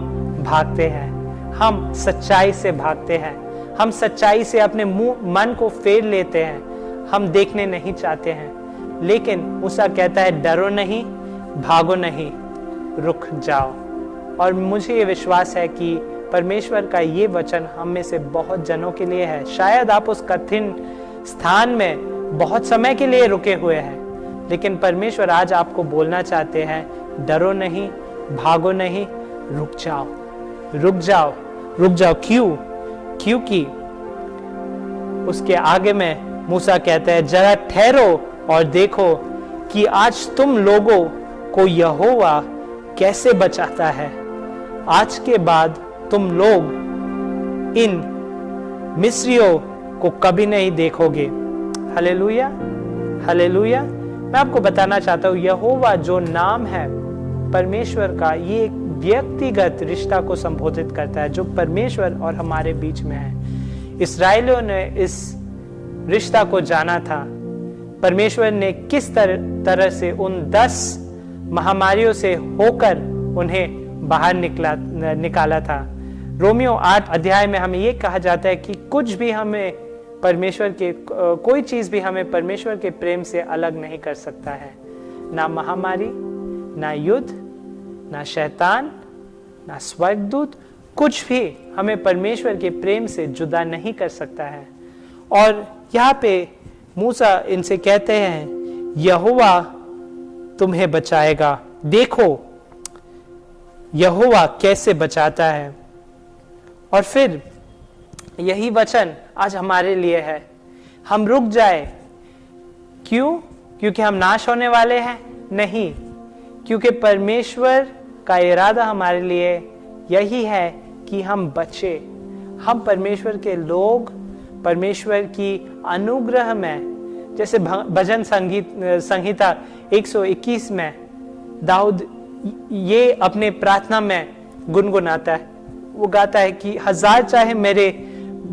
भागते हैं, हम सच्चाई से भागते हैं, हम सच्चाई से अपने मन को फेर लेते हैं, हम देखने नहीं चाहते हैं। लेकिन मूसा कहता है डरो नहीं, भागो नहीं, रुक जाओ। और मुझे ये विश्वास है कि परमेश्वर का ये वचन हम में से बहुत जनों के लिए है। शायद आप उस कठिन स्थान में बहुत समय के लिए रुके हुए हैं, लेकिन परमेश्वर आज आपको बोलना चाहते हैं डरो नहीं, भागो नहीं, रुक जाओ, रुक जाओ, रुक जाओ। क्यों? क्योंकि उसके आगे में मूसा कहता है जरा ठहरो और देखो कि आज तुम लोगों को यहोवा कैसे बचाता है। आज के बाद तुम लोग इन मिस्रियों को कभी नहीं देखोगे। Hallelujah, hallelujah. मैं आपको बताना चाहता हूं यहोवा जो नाम है परमेश्वर का, ये एक व्यक्तिगत रिश्ता को संबोधित करता है जो परमेश्वर और हमारे बीच में है। इस्राएलियों ने इस रिश्ता को जाना था। परमेश्वर ने किस तरह से उन 10 महामारियों से होकर उन्हें बाहर निकाला था। रोमियो 8 अध्याय में हमें यह कहा जाता है कि कुछ भी हमें परमेश्वर के कोई चीज भी हमें परमेश्वर के प्रेम से अलग नहीं कर सकता है। ना महामारी, ना युद्ध, ना शैतान, ना स्वर्गदूत, कुछ भी हमें परमेश्वर के प्रेम से जुदा नहीं कर सकता है। और यहाँ पे मूसा इनसे कहते हैं यहोवा तुम्हें बचाएगा, देखो यहोवा कैसे बचाता है। और फिर यही वचन आज हमारे लिए है, हम रुक जाए। क्यों? क्योंकि हम नाश होने वाले हैं? नहीं, क्योंकि परमेश्वर का इरादा हमारे लिए यही है कि हम बचे। हम परमेश्वर के लोग, परमेश्वर की अनुग्रह में, जैसे भजन संहिता 121 में दाऊद ये अपने प्रार्थना में गुनगुनाता है। वो गाता है कि 1000 चाहे मेरे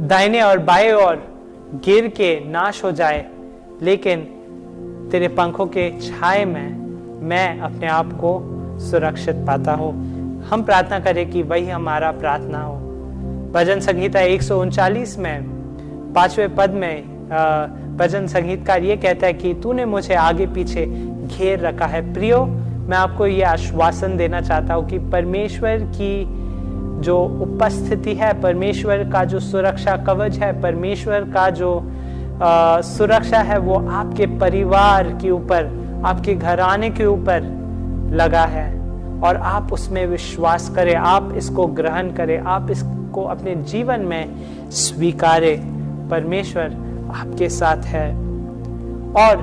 दाहिने और बाएं ओर गिर के नाश हो जाए, लेकिन तेरे पंखों के छाए में मैं अपने आप को सुरक्षित पाता हूँ। हम प्रार्थना करें कि वही हमारा प्रार्थना हो। भजन संहिता 139 में 5वें पद में भजन संगीतकार ये कहता है कि तूने मुझे आगे पीछे घेर रखा है। प्रियो, मैं आपको ये आश्वासन देना चाहता हूँ कि परमेश्वर की जो उपस्थिति है, परमेश्वर का जो सुरक्षा कवच है, परमेश्वर का जो सुरक्षा है, वो आपके परिवार के ऊपर, आपके घराने के ऊपर लगा है। और आप उसमें विश्वास करें, आप इसको ग्रहण करें, आप इसको अपने जीवन में स्वीकारें। परमेश्वर आपके साथ है। और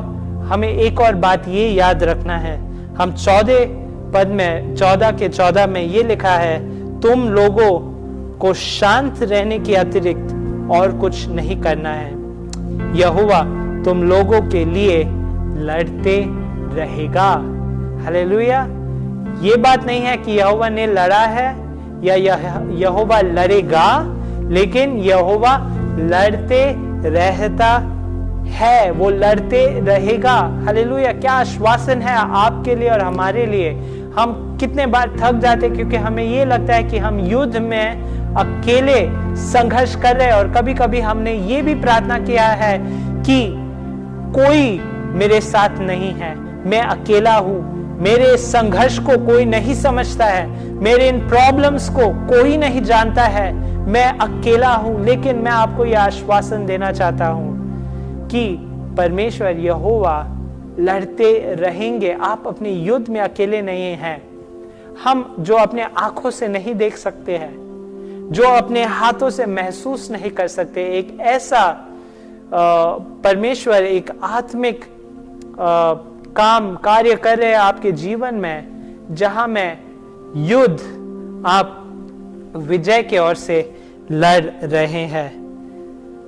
हमें एक और बात ये याद रखना है, हम 14 पद में 14 के 14 में ये लिखा है तुम लोगों को शांत रहने के अतिरिक्त और कुछ नहीं करना है। यहोवा तुम लोगों के लिए लड़ते रहेगा। हालेलुया। ये बात नहीं है कि यहोवा ने लड़ा है या यहोवा लड़ेगा, लेकिन यहोवा लड़ते रहता है, वो लड़ते रहेगा। हालेलुया। क्या आश्वासन है आपके लिए और हमारे लिए। हम कितने बार थक जाते क्योंकि हमें ये लगता है कि हम युद्ध में अकेले संघर्ष कर रहे हैं। और कभी कभी हमने ये भी प्रार्थना किया है कि कोई मेरे साथ नहीं है, मैं अकेला हूं, मेरे संघर्ष को कोई नहीं समझता है, मेरे इन प्रॉब्लम्स को कोई नहीं जानता है, मैं अकेला हूं। लेकिन मैं आपको यह आश्वासन देना चाहता हूं कि परमेश्वर यहोवा लड़ते रहेंगे। आप अपने युद्ध में अकेले नहीं हैं। हम जो अपने आंखों से नहीं देख सकते हैं, जो अपने हाथों से महसूस नहीं कर सकते, एक ऐसा परमेश्वर एक आत्मिक काम कार्य कर रहे हैं आपके जीवन में, जहां में युद्ध आप विजय की ओर से लड़ रहे हैं।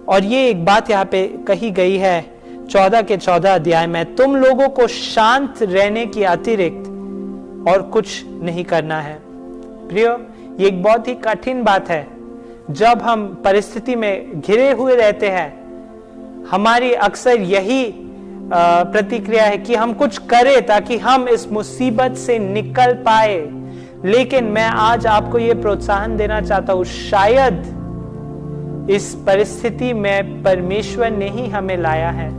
और ये एक बात यहाँ पे कही गई है 14 के 14 अध्याय में, तुम लोगों को शांत रहने की अतिरिक्त और कुछ नहीं करना है। प्रियो, ये एक बहुत ही कठिन बात है। जब हम परिस्थिति में घिरे हुए रहते हैं, हमारी अक्सर यही प्रतिक्रिया है कि हम कुछ करें ताकि हम इस मुसीबत से निकल पाए। लेकिन मैं आज आपको ये प्रोत्साहन देना चाहता हूं, शायद इस परिस्थिति में परमेश्वर ने ही हमें लाया है।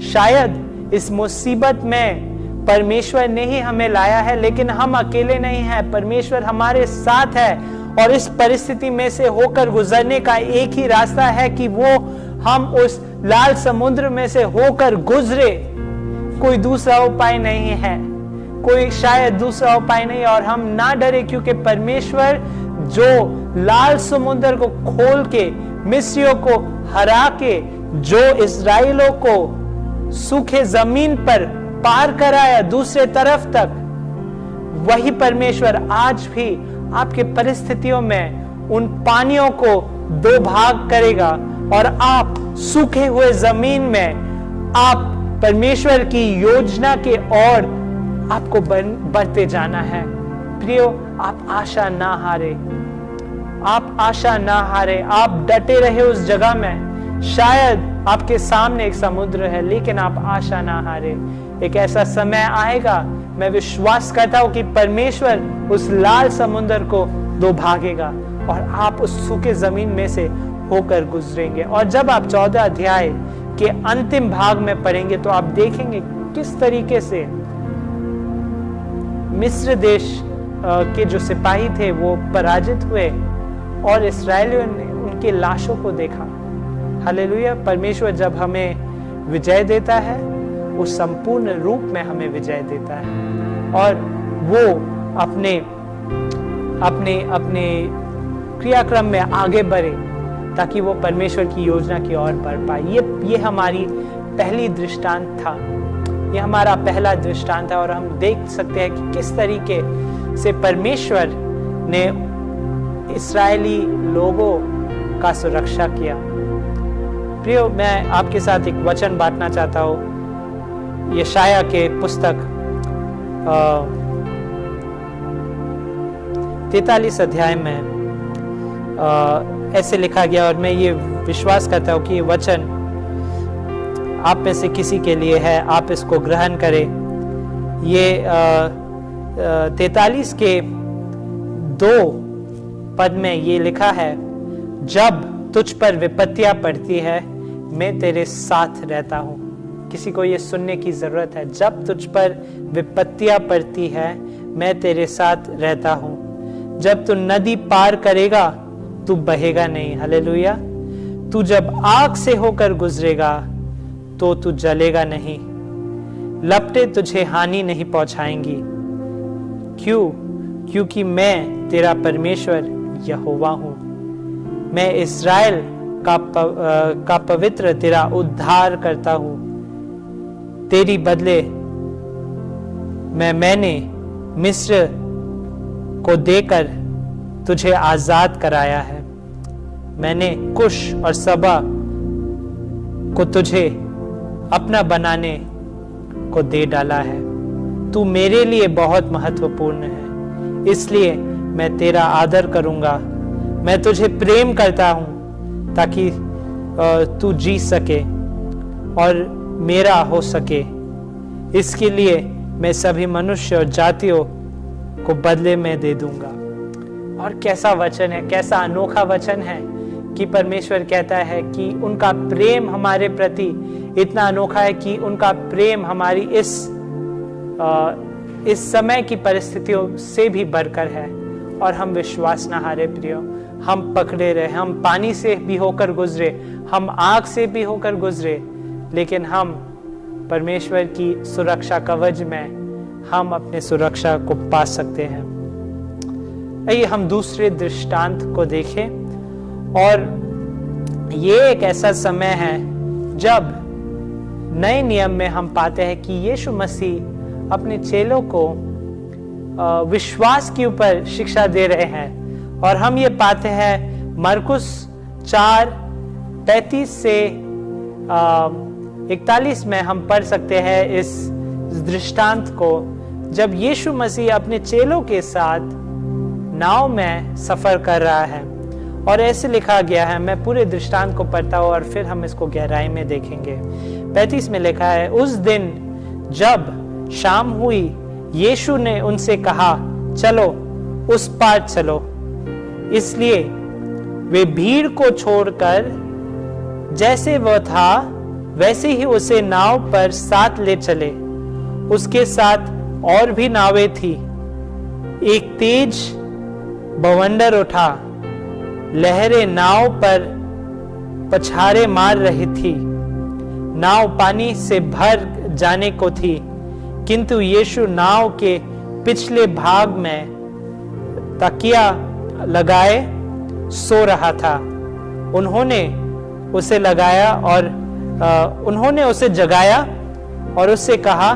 शायद इस मुसीबत में परमेश्वर ने ही हमें लाया है, लेकिन हम अकेले नहीं हैं, परमेश्वर हमारे साथ है। और इस परिस्थिति में से होकर गुजरने का एक ही रास्ता है कि वो हम उस लाल समुद्र में से होकर गुजरे। कोई दूसरा उपाय नहीं है, कोई शायद दूसरा उपाय नहीं। और हम ना डरे, क्योंकि परमेश्वर जो लाल समुद्र को खोल के मिस्रियों को हरा के जो इस्राएलियों को सूखे जमीन पर पार कराया दूसरे तरफ तक, वही परमेश्वर आज भी आपके परिस्थितियों में उन पानियों को दो भाग करेगा और आप सूखे हुए जमीन में आप परमेश्वर की योजना के ओर आपको बढ़ते जाना है। प्रियो, आप आशा ना हारे, आप आशा ना हारे, आप डटे रहे उस जगह में। शायद आपके सामने एक समुद्र है, लेकिन आप आशा ना हारे। एक ऐसा समय आएगा, मैं विश्वास करता हूं कि परमेश्वर उस लाल समुद्र को दो भागेगा और आप उस सूखे जमीन में से होकर गुजरेंगे। और जब आप 14 अध्याय के अंतिम भाग में पढ़ेंगे तो आप देखेंगे किस तरीके से मिस्र देश के जो सिपाही थे वो पराजित हुए और इस्राएलियों ने उनकी लाशों को देखा। हालेलुया। परमेश्वर जब हमें विजय देता है, वो संपूर्ण रूप में हमें विजय देता है और वो अपने अपने अपने क्रियाक्रम में आगे बढ़े ताकि वो परमेश्वर की योजना की ओर बढ़ पाए। ये हमारी पहली दृष्टांत था, ये हमारा पहला दृष्टांत है। और हम देख सकते हैं कि किस तरीके से परमेश्वर ने इस्राएली लोगों का सुरक्षा किया। प्रियो, मैं आपके साथ एक वचन बांटना चाहता हूँ। यशाया के पुस्तक 43 अध्याय में ऐसे लिखा गया, और मैं ये विश्वास करता हूँ कि ये वचन आप में से किसी के लिए है, आप इसको ग्रहण करें। ये 43 के 2 पद में ये लिखा है, जब तुझ पर विपत्तियां पड़ती है मैं तेरे साथ रहता हूं। किसी को ये सुनने की जरूरत है। जब तुझ पर विपत्तियां पड़ती है मैं तेरे साथ रहता हूं। जब तू नदी पार करेगा तू बहेगा नहीं। हालेलुया। तू जब आग से होकर गुजरेगा तो तू जलेगा नहीं, लपटे तुझे हानि नहीं पहुंचाएंगी। क्यों? क्योंकि मैं तेरा परमेश्वर यहोवा हूं। मैं इस्राएल का पवित्र तेरा उद्धार करता हूं। तेरी बदले मैंने मिस्र को देकर तुझे आजाद कराया है। मैंने कुश और सबा को तुझे अपना बनाने को दे डाला है। तू मेरे लिए बहुत महत्वपूर्ण है, इसलिए मैं तेरा आदर करूंगा। मैं तुझे प्रेम करता हूं ताकि तू जी सके और मेरा हो सके। इसके लिए मैं सभी मनुष्य और जातियों को बदले में दे दूंगा। और कैसा वचन है, कैसा अनोखा वचन है कि परमेश्वर कहता है कि उनका प्रेम हमारे प्रति इतना अनोखा है कि उनका प्रेम हमारी इस समय की परिस्थितियों से भी बढ़कर है। और हम विश्वास ना हारे प्रियो, हम पकड़े रहे, हम पानी से भी होकर गुजरे, हम आग से भी होकर गुजरे, लेकिन हम परमेश्वर की सुरक्षा कवच में हम अपने सुरक्षा को पा सकते हैं। आइए हम दूसरे दृष्टांत को देखें। और ये एक ऐसा समय है जब नए नियम में हम पाते हैं कि यीशु मसीह अपने चेलों को विश्वास के ऊपर शिक्षा दे रहे हैं। और हम ये पाते हैं मरकुस 4:35 से 41 में हम पढ़ सकते हैं इस दृष्टांत को, जब यीशु मसीह अपने चेलों के साथ नाव में सफर कर रहा है। और ऐसे लिखा गया है, मैं पूरे दृष्टांत को पढ़ता हूं और फिर हम इसको गहराई में देखेंगे। 35 में लिखा है, उस दिन जब शाम हुई यीशु ने उनसे कहा, चलो उस पार चलो। इसलिए वे भीड़ को छोड़कर जैसे वह था वैसे ही उसे नाव पर साथ ले चले। उसके साथ और भी नावें थी। एक तेज बवंडर उठा, लहरें नाव पर पछाड़े मार रही थी। नाव पानी से भर जाने को थी, किंतु यीशु नाव के पिछले भाग में तकिया लगाए सो रहा था। उन्होंने उसे जगाया और उससे कहा,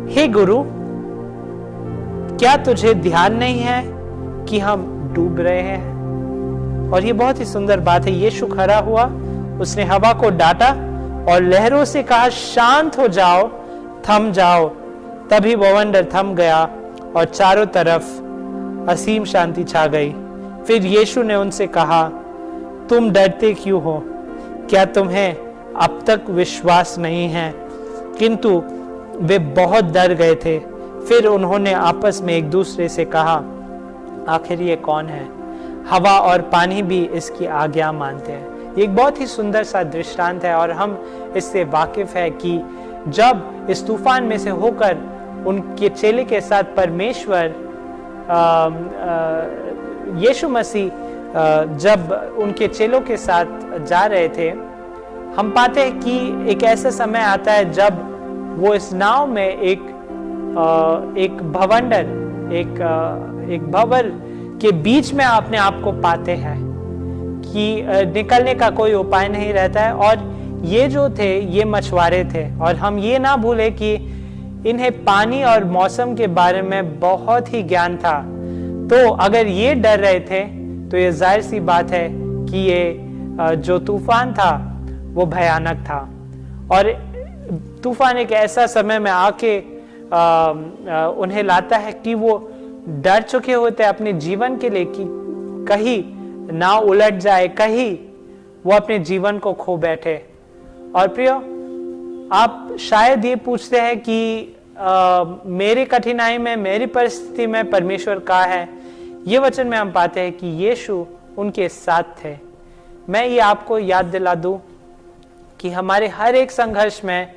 हे गुरु, क्या तुझे ध्यान नहीं है कि हम डूब रहे हैं? और ये बहुत ही सुंदर बात है। यीशु खड़ा हुआ, उसने हवा को डांटा और लहरों से कहा, शांत हो जाओ, थम जाओ। तभी बवंडर थम गया और चारों तरफ असीम शांति छा गई। फिर यीशु ने उनसे कहा, तुम डरते क्यों हो? क्या तुम्हें अब तक विश्वास नहीं है? किंतु वे बहुत डर गए थे। फिर उन्होंने आपस में एक दूसरे से कहा, आखिर ये कौन है? हवा और पानी भी इसकी आज्ञा मानते हैं। ये एक बहुत ही सुंदर सा दृष्टांत है और हम इससे वाकिफ है कि जब इस तूफान में से होकर उनके चेले के साथ परमेश्वर यीशु मसीह जब उनके चेलों के साथ जा रहे थे, हम पाते हैं कि एक ऐसा समय आता है जब वो इस नाव में एक भंवर के बीच में अपने आप को पाते हैं कि निकलने का कोई उपाय नहीं रहता है। और ये जो थे ये मछुआरे थे, और हम ये ना भूले कि इन्हें पानी और मौसम के बारे में बहुत ही ज्ञान था। तो अगर ये डर रहे थे तो ये जाहिर सी बात है कि ये जो तूफान था वो भयानक था। और तूफान एक ऐसा समय में आके उन्हें लाता है कि वो डर चुके होते हैं अपने जीवन के लिए कि कहीं नाव उलट जाए, कहीं वो अपने जीवन को खो बैठे। और प्रियो, आप शायद ये पूछते हैं कि मेरी कठिनाई में, मेरी परिस्थिति में परमेश्वर कहाँ है? ये वचन में हम पाते हैं कि यीशु उनके साथ थे। मैं ये आपको याद दिला दूं कि हमारे हर एक संघर्ष में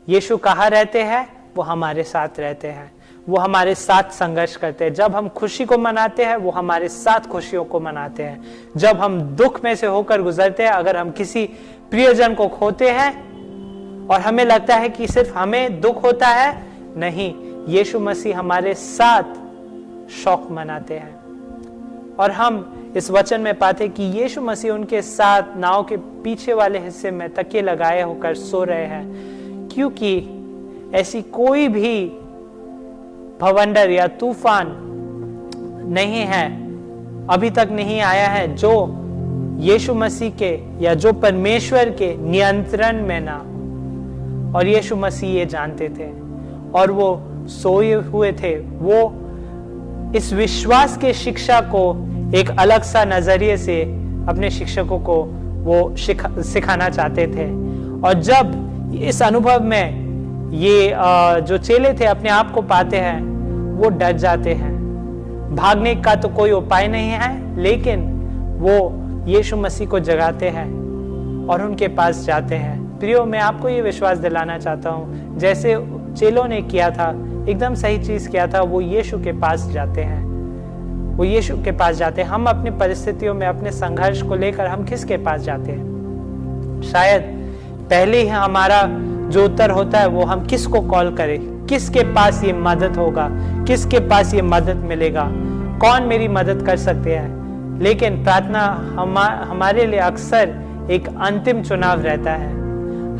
यीशु कहाँ रहते हैं? वो हमारे साथ रहते हैं, वो हमारे साथ संघर्ष करते हैं। जब हम खुशी को मनाते हैं, वो हमारे साथ खुशियों को मनाते हैं। जब हम दुख में से होकर गुजरते हैं, अगर हम किसी प्रियजन को खोते हैं और हमें लगता है कि सिर्फ हमें दुख होता है, नहीं, यीशु मसीह हमारे साथ शौक मनाते हैं। और हम इस वचन में पाते कि यीशु मसीह उनके साथ नाव के पीछे वाले हिस्से में तकिए लगाए होकर सो रहे हैं, क्योंकि ऐसी कोई भी भवंडर या तूफान नहीं है, अभी तक नहीं आया है जो यीशु मसीह के या जो परमेश्वर के नियंत्रण में ना हो। और यीशु मसीह ये जानते थे और वो सोए हुए थे। वो इस विश्वास के शिक्षा को एक अलग सा नजरिए से अपने शिक्षकों को वो सिखाना चाहते थे। और जब इस अनुभव में ये जो चेले थे अपने आप को पाते हैं, वो डर जाते हैं। भागने का तो कोई उपाय नहीं है, लेकिन वो यीशु मसीह को जगाते हैं और उनके पास जाते हैं। प्रियो, मैं आपको ये विश्वास दिलाना चाहता हूँ, जैसे चेलों ने किया था, एकदम सही चीज किया था, वो यीशु के पास जाते हैं। वो यीशु के पास जाते हैं। हम अपनी परिस्थितियों में, अपने संघर्ष को लेकर हम किसके पास जाते हैं? शायद पहले ही हमारा जो उत्तर होता है वो हम किसको कॉल करें, किसके पास ये मदद होगा, किसके पास ये मदद मिलेगा, कौन मेरी मदद कर सकते हैं। लेकिन प्रार्थना हमारे लिए अक्सर एक अंतिम चुनाव रहता है।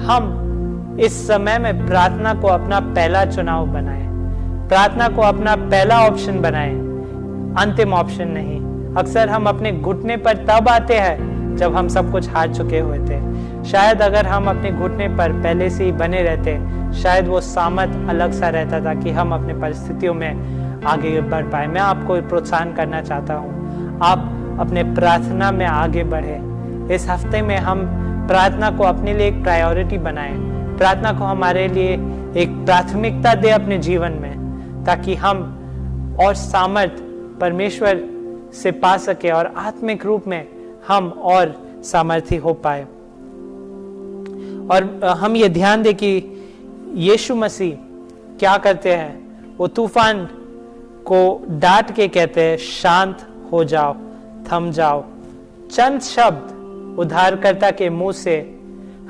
हम इस समय में प्रार्थना को अपना पहला चुनाव बनाएं, प्रार्थना को अपना पहला ऑप्शन बनाएं, अंतिम ऑप्शन नहीं। अक्सर हम अपने घुटने पर तब आते हैं जब हम सब कुछ हार चुके हुए थे। शायद अगर हम अपने घुटने पर पहले से ही बने रहते, शायद वो सामत अलग सा रहता था कि हम अपने परिस्थितियों में आगे बढ़ पाए। मैं आपको प्रोत्साहन करना चाहता हूँ, आप अपने प्रार्थना में आगे बढ़े। इस हफ्ते में हम प्रार्थना को अपने लिए एक प्रायोरिटी बनाएं, प्रार्थना को हमारे लिए एक प्राथमिकता दे अपने जीवन में, ताकि हम और सामर्थ परमेश्वर से पा सके और आत्मिक रूप में हम और सामर्थी हो पाए। और हम ये ध्यान दें कि यीशु मसीह क्या करते हैं, वो तूफान को डांट के कहते हैं शांत हो जाओ, थम जाओ। चंद शब्द उद्धारकर्ता के मुंह से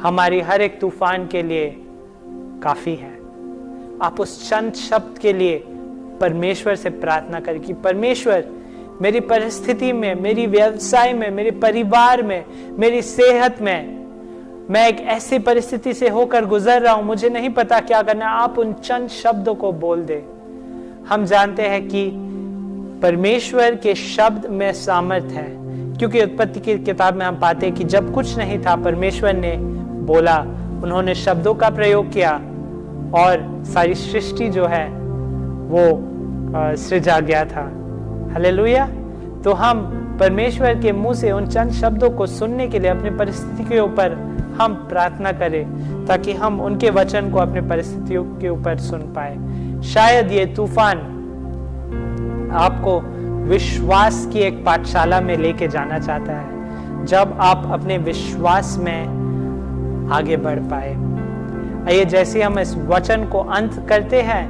हमारी हर एक तूफान के लिए काफी है। आप उस चंद शब्द के लिए परमेश्वर से प्रार्थना करें कि परमेश्वर मेरी परिस्थिति में, मेरी व्यवसाय में, मेरे परिवार में, मेरी सेहत में, मैं एक ऐसी परिस्थिति से होकर गुजर रहा हूं, मुझे नहीं पता क्या करना। आप उन चंद शब्दों को बोल दे। हम जानते हैं कि परमेश्वर के शब्द में सामर्थ्य है, क्योंकि उत्पत्ति की किताब में हम पाते हैं कि जब कुछ नहीं था परमेश्वर ने बोला, उन्होंने शब्दों का प्रयोग किया और सारी सृष्टि जो है वो सृजा गया था। हालेलुया। तो हम परमेश्वर के मुंह से उन चंद शब्दों को सुनने के लिए अपनी परिस्थिति के ऊपर हम प्रार्थना करें, ताकि हम उनके वचन को अपने परिस्थितियों के ऊपर सुन पाए। शायद ये तूफान आपको विश्वास की एक पाठशाला में लेके जाना चाहता है, जब आप अपने विश्वास में आगे बढ़ पाए। आइए, जैसे हम इस वचन को अंत करते हैं,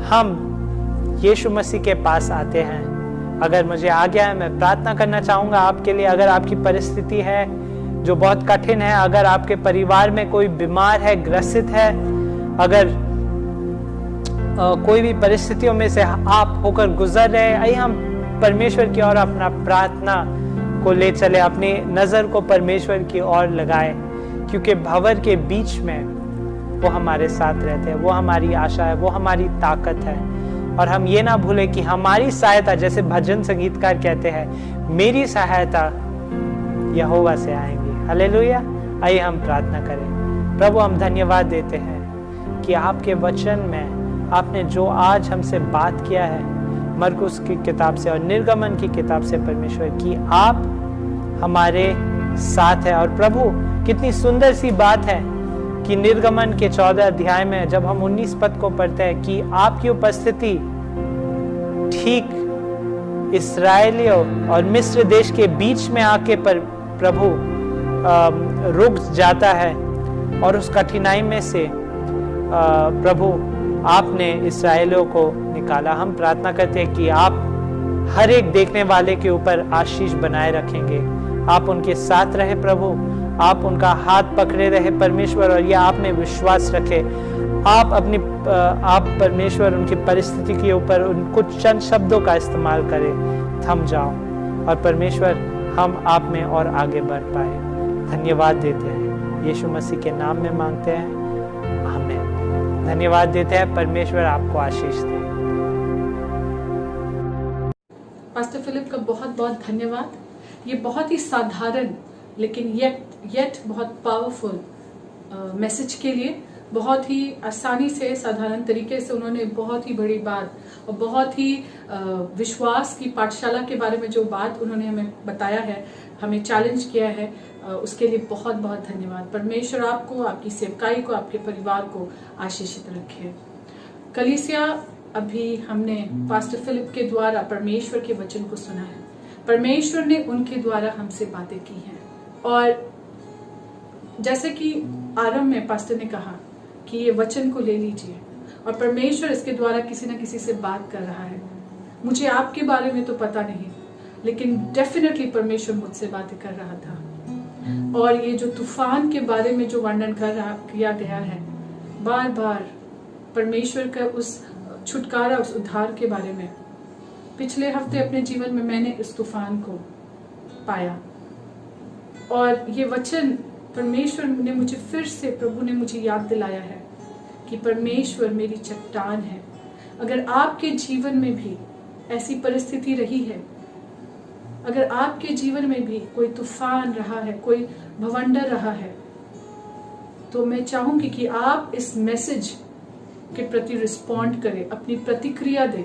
हम यीशु मसीह के पास आते हैं। अगर मुझे आज्ञा है, मैं प्रार्थना करना चाहूंगा आपके लिए। अगर आपकी परिस्थिति है जो बहुत कठिन है, अगर आपके परिवार में कोई बीमार है, ग्रसित है, अगर कोई भी परिस्थितियों में से आप होकर गुजर रहे हैं, आइए हम परमेश्वर की ओर अपना प्रार्थना को ले चले, अपनी नजर को परमेश्वर की ओर लगाए, क्योंकि भंवर के बीच में वो हमारे साथ रहते हैं। वो हमारी आशा है, वो हमारी ताकत है। और हम ये ना भूले कि हमारी सहायता, जैसे भजन संगीतकार कहते हैं, मेरी सहायता यहोवा से आएंगी। हालेलुया। आइए हम प्रार्थना करें। प्रभु, हम धन्यवाद देते हैं कि आपके वचन में आपने जो आज हमसे बात किया है, मरकुस की किताब से और निर्गमन की किताब से परमेश्वर, की आप हमारे साथ है। और प्रभु, कितनी सुंदर सी बात है कि निर्गमन के 14 अध्याय में जब हम 19 पद को पढ़ते हैं कि आपकी उपस्थिति ठीक इस्राएलियों और मिस्र देश के बीच में आके प्रभु रुक जाता है, और उस कठिनाई में से प्रभु आपने इस्राएलियों को निकाला। हम प्रार्थना करते हैं कि आप हर एक देखने वाले के ऊपर आशीष बनाए रखेंगे। आप उनके साथ रहे प्रभु, आप उनका हाथ पकड़े रहे परमेश्वर, और ये आप में विश्वास रखे। आप परमेश्वर उनकी परिस्थिति के ऊपर उन कुछ चंद शब्दों का इस्तेमाल करें, थम जाओ, और परमेश्वर हम आप में और आगे बढ़ पाए। धन्यवाद देते हैं, यीशु मसीह के नाम में मांगते हैं, आमीन। धन्यवाद देते हैं। परमेश्वर आपको आशीष दे। पास्टर फिलिप का बहुत बहुत धन्यवाद। ये बहुत ही साधारण लेकिन येट बहुत पावरफुल मैसेज के लिए बहुत ही आसानी से, साधारण तरीके से उन्होंने बहुत ही बड़ी बात और बहुत ही विश्वास की पाठशाला के बारे में जो बात उन्होंने हमें बताया है, हमें चैलेंज किया है, उसके लिए बहुत बहुत धन्यवाद। परमेश्वर आपको, आपकी सेवकाई को, आपके परिवार को आशीषित रखे। कलीसिया, अभी हमने पास्टर फिलिप के द्वारा परमेश्वर के वचन को सुना है। परमेश्वर ने उनके द्वारा हमसे बातें की हैं, और जैसे कि आरंभ में पास्टर ने कहा कि ये वचन को ले लीजिए, और परमेश्वर इसके द्वारा किसी न किसी से बात कर रहा है। मुझे आपके बारे में तो पता नहीं, लेकिन डेफिनेटली परमेश्वर मुझसे बातें कर रहा था। और ये जो तूफान के बारे में जो वर्णन किया गया है, बार बार परमेश्वर का उस छुटकारा, उस उद्धार के बारे में, पिछले हफ्ते अपने जीवन में मैंने इस तूफान को पाया, और ये वचन परमेश्वर ने मुझे फिर से, प्रभु ने मुझे याद दिलाया है कि परमेश्वर मेरी चट्टान है। अगर आपके जीवन में भी ऐसी परिस्थिति रही है, अगर आपके जीवन में भी कोई तूफान रहा है, कोई भवंडर रहा है, तो मैं चाहूंगी कि आप इस मैसेज के प्रति रिस्पॉन्ड करें, अपनी प्रतिक्रिया दें।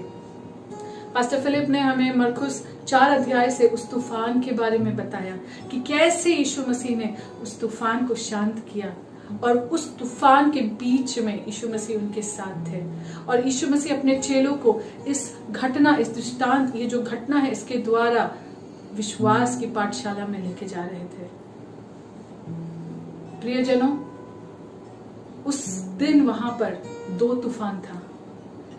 पास्टर फिलिप ने हमें मरकुस 4 अध्याय से उस तूफान के बारे में बताया कि कैसे यीशु मसीह ने उस तूफान को शांत किया, और उस तूफान के बीच में यीशु मसीह उनके साथ थे। और यीशु मसीह अपने चेलों को इस घटना, इस दृष्टांत, ये जो घटना है, इसके द्वारा विश्वास की पाठशाला में लेके जा रहे थे। प्रियजनों, उस दिन वहां पर 2 तूफान था।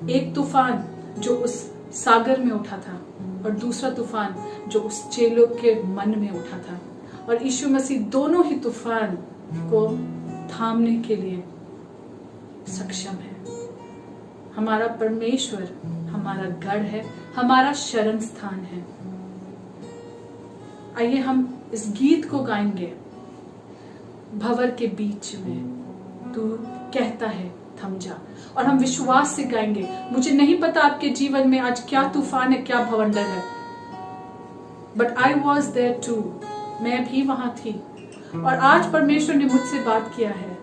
एक तूफान जो उस सागर में उठा था और दूसरा तूफान जो उस चेलों के मन में उठा था। और यीशु मसीह दोनों ही तूफान को थामने के लिए सक्षम है। हमारा परमेश्वर हमारा गढ़ है, हमारा शरण स्थान है। आइए हम इस गीत को गाएंगे। भंवर के बीच में तू कहता है थम जा, और हम विश्वास से गाएंगे। मुझे नहीं पता आपके जीवन में आज क्या तूफान है, क्या भवंडर है, but I was there too, मैं भी वहां थी। और आज परमेश्वर ने मुझसे बात किया है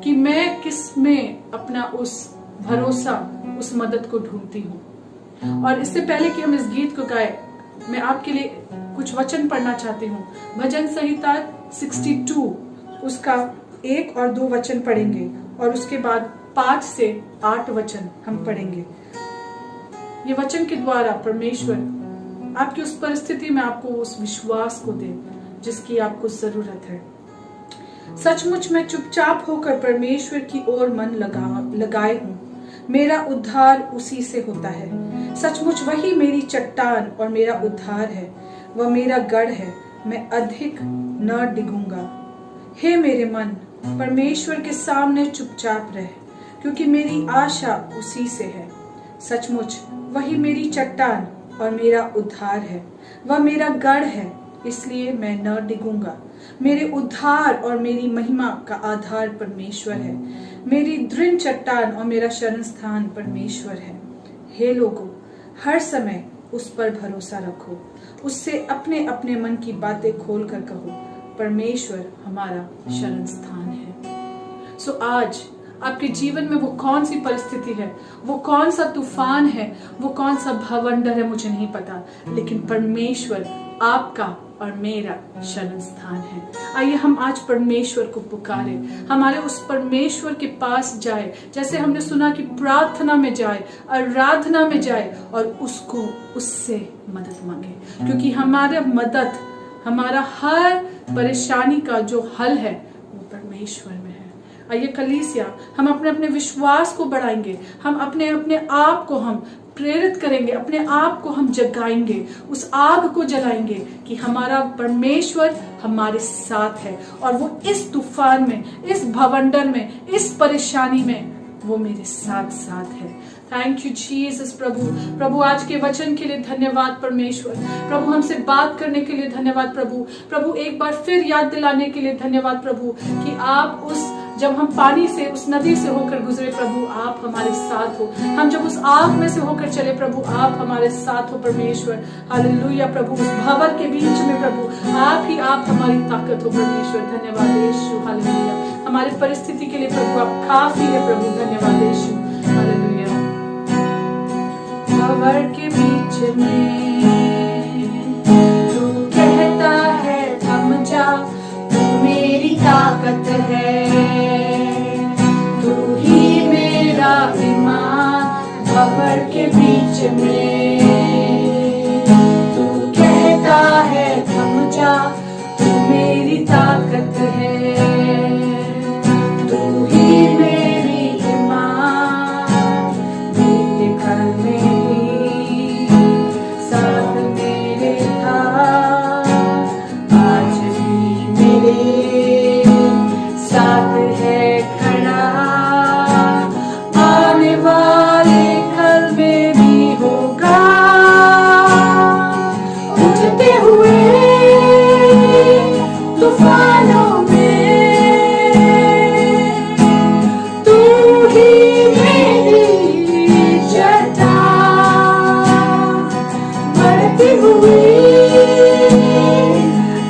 कि मैं किस में अपना उस भरोसा, उस मदद को ढूंढती हूँ। और इससे पहले कि हम इस गीत को गाए, मैं आपके लिए कुछ वचन पढ़ना चाहती हूँ। भजन संहिता 62 उसका 1 और 2 वचन पढ़ेंगे और उसके बाद 5 से 8 वचन हम पढ़ेंगे। ये वचन के द्वारा परमेश्वर आपकी उस परिस्थिति में आपको उस विश्वास को दे जिसकी आपको जरूरत है। सचमुच मैं चुपचाप होकर परमेश्वर की ओर मन लगाए हूँ। मेरा उद्धार उसी से होता है। सचमुच वही मेरी चट्टान और मेरा उद्धार है, वह मेरा गढ़ है, मैं अधिक न डिगूंगा। हे मेरे मन, परमेश्वर के सामने चुपचाप रह, क्योंकि मेरी आशा उसी से है। सचमुच वही मेरी चट्टान और मेरा उद्धार है, वह मेरा गढ़ है, इसलिए मैं न डिगूंगा। मेरे उद्धार और मेरी महिमा का आधार परमेश्वर है। मेरी दृढ़ चट्टान और मेरा शरण स्थान परमेश्वर है। हे लोगों, हर समय उस पर भरोसा रखो, उससे अपने अपने मन की बातें खोल कर कहो, परमेश्वर हमारा शरण स्थान है। सो आज आपके जीवन में वो कौन सी परिस्थिति है, वो कौन सा तूफान है, वो कौन सा भवंडर है, मुझे नहीं पता, लेकिन परमेश्वर आपका और मेरा शरण स्थान है। आइए हम आज परमेश्वर को पुकारे, हमारे उस परमेश्वर के पास जाए, जैसे हमने सुना कि प्रार्थना में जाए, आराधना में जाए और उसको उससे मदद मांगे, क्योंकि हमारा मदद, हमारा हर परेशानी का जो हल है वो परमेश्वर में है। आइए कलीसिया, हम अपने अपने विश्वास को बढ़ाएंगे, हम अपने अपने आप को हम प्रेरित करेंगे, अपने आप को हम जगाएंगे, उस आग को जलाएंगे कि हमारा परमेश्वर हमारे साथ है और वो इस तूफान में, इस भवंडर में, इस परेशानी में वो मेरे साथ साथ है। Thank you Jesus. प्रभु आज के वचन के लिए धन्यवाद परमेश्वर। प्रभु हमसे बात करने के लिए धन्यवाद प्रभु एक बार फिर याद दिलाने के लिए धन्यवाद प्रभु कि आप जब हम पानी से, उस नदी से होकर गुजरे प्रभु, आप हमारे साथ हो। हम जब उस आग में से होकर चले प्रभु, आप हमारे साथ हो परमेश्वर। हालेलुया प्रभु, उस भंवर के बीच में प्रभु आप हमारी ताकत हो परमेश्वर। धन्यवाद यीशु। हालेलुया। हमारे परिस्थिति के लिए प्रभु आप काफी है प्रभु। धन्यवाद यीशु। हालेलुया। भंवर के बीच में तू कहता है थम जा, तू मेरी ताकत है, तू ही मेरा ईमान। भंवर के बीच में तू कहता है थम जा, तू मेरी ताकत है, तू ही मेरी ईमान। बीते कल में भी साथ मेरे था, आज भी मेरे साथ है खड़ा, आने वाले कल में भी होगा। उठते हुए तूफानों में तू ही मेरी चट्टान, बढ़ती हुई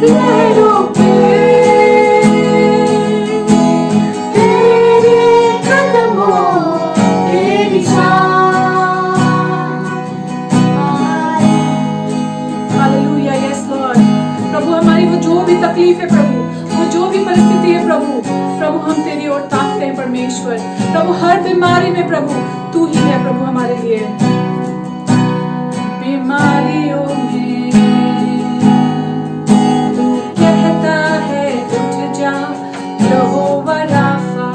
लहरों पे तेरे कदमों के निशान। हालेलुया। Yes Lord. प्रभु हमारी वो जो भी तकलीफ है प्रभु, वो जो भी परिस्थिति है प्रभु हम तेरी ओर ताकते हैं परमेश्वर। प्रभु हर बीमारी में प्रभु तू ही है प्रभु हमारे लिए। बीमारियों में तू कहता है उठ जा, यहोवा राफा।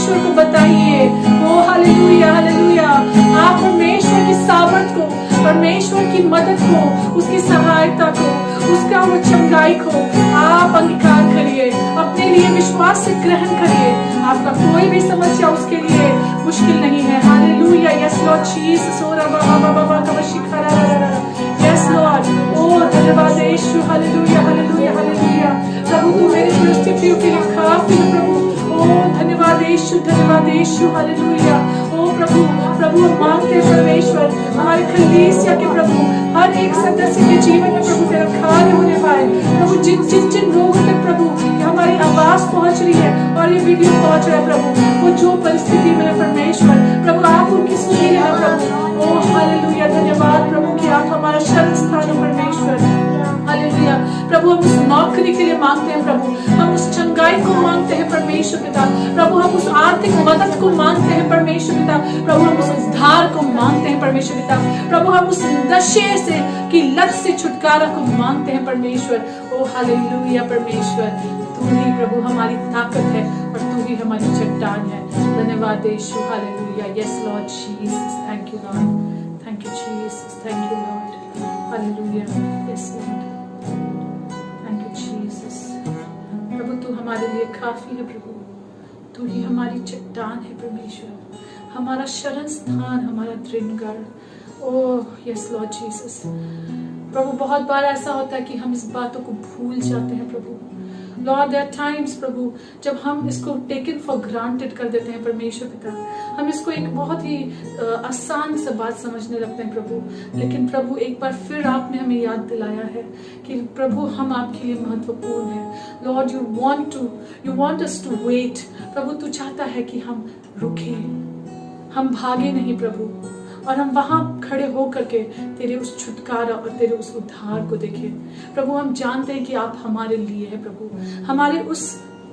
परमेश्वर को बताइए। ओ हालेलुया हालेलुया। आप परमेश्वर की सामर्थ को, परमेश्वर की मदद को, उसकी सहायता को, उसका वो चंगाई को आप अंगीकार करिए, अपने लिए विश्वास से ग्रहण करिए। आपका कोई भी समस्या उसके लिए मुश्किल नहीं है। हालेलुया। Yes lord Jesus. ओरा बाबा बाबा बाबा शिखरा। Yes lord. ओ धन्यवाद यीशु। Hallelujah hallelujah hallelujah. प्रभु तू मेरी परिस्थितियों के लिए काफी है प्रभु। ओ धन्यवाद यीशु, धन्यवाद यीशु। हालेलुया। ओ प्रभु प्रभु हम मांगते हैं परमेश्वर हमारे कलीसिया के प्रभु हर एक सदस्य के जीवन में प्रभु तेरा कार्य होने पाए। प्रभु जिन जिन जिन लोगों तक प्रभु हमारी आवाज पहुंच रही है और ये वीडियो पहुंच रहा है प्रभु, वो जो परिस्थिति में है परमेश्वर प्रभु आप उनकी सुनिए ना प्रभु। ओ हालेलुया। धन्यवाद प्रभु कि आप हमारा शरण स्थान हो परमेश्वर। हालेलुया। प्रभु हम उस नौकरी के लिए मांगते हैं प्रभु, हम उस चंगाई को मांगते हैं परमेश्वर पिता। प्रभु हम उस आर्थिक मदद को मांगते हैं परमेश्वर पिता। प्रभु हम उस उद्धार को मांगते हैं परमेश्वर पिता। प्रभु हम उस नशे से की लत से छुटकारा को मांगते हैं परमेश्वर। ओ हालेलुया परमेश्वर तू ही प्रभु हमारी ताकत है और तू ही हमारी चट्टान है। धन्यवाद यीशु। Hallelujah. Yes lord Jesus. Thank you lord. Thank you Jesus. Thank you lord. Hallelujah. Yes lord. Thank you Jesus. प्रभु तू हमारे लिए काफी है प्रभु, तू ही हमारी चट्टान है परमेश्वर, हमारा शरण स्थान, हमारा दृढ़गढ़। Oh yes lord Jesus. प्रभु बहुत बार ऐसा होता है कि हम इस बातों को भूल जाते हैं प्रभु। लॉर्ड देयर टाइम्स प्रभु जब हम इसको टेकन फॉर ग्रांटेड कर देते हैं परमेश्वर पिता, हम इसको एक बहुत ही आसान सा बात समझने लगते हैं प्रभु। लेकिन प्रभु एक बार फिर आपने हमें याद दिलाया है कि प्रभु हम आपके लिए महत्वपूर्ण हैं। Lord you want us to wait. प्रभु तू चाहता है कि हम रुके, हम भागे नहीं प्रभु, और हम वहां खड़े होकर के तेरे उस छुटकारा और तेरे उस उद्धार को देखें। प्रभु हम जानते हैं कि आप हमारे लिए है प्रभु, हमारे उस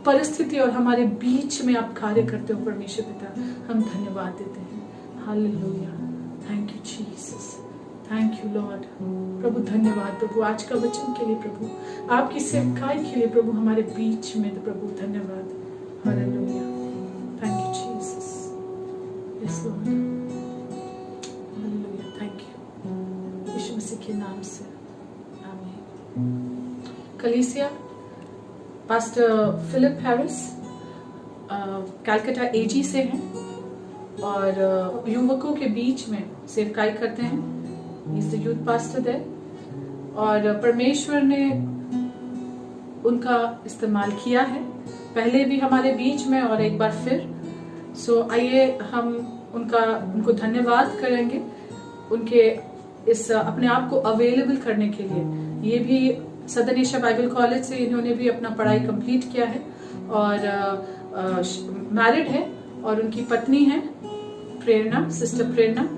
परिस्थिति और हमारे बीच में आप कार्य करते हो परमेश्वर पिता। हम धन्यवाद देते हैं। Hallelujah. Thank you Jesus. Thank you lord. प्रभु धन्यवाद प्रभु आज का वचन के लिए प्रभु, आपकी सेवकाई के लिए प्रभु हमारे बीच में प्रभु धन्यवाद। Hallelujah. Thank you Jesus. Yes lord. यीशु मसीह के नाम से आमीन। कलीसिया pastor Philip Harris Calcutta AG से हैं और युवकों के बीच में सेवकाई करते हैं। He is the youth pastor there और परमेश्वर ने उनका इस्तेमाल किया है पहले भी हमारे बीच में और एक बार फिर। सो आइए हम उनको धन्यवाद करेंगे उनके इस अपने आप को अवेलेबल करने के लिए। ये भी सदर्न एशिया बाइबल कॉलेज से इन्होंने भी अपना पढ़ाई कंप्लीट किया है और मैरिड है और उनकी पत्नी है प्रेरणा, सिस्टर प्रेरणा।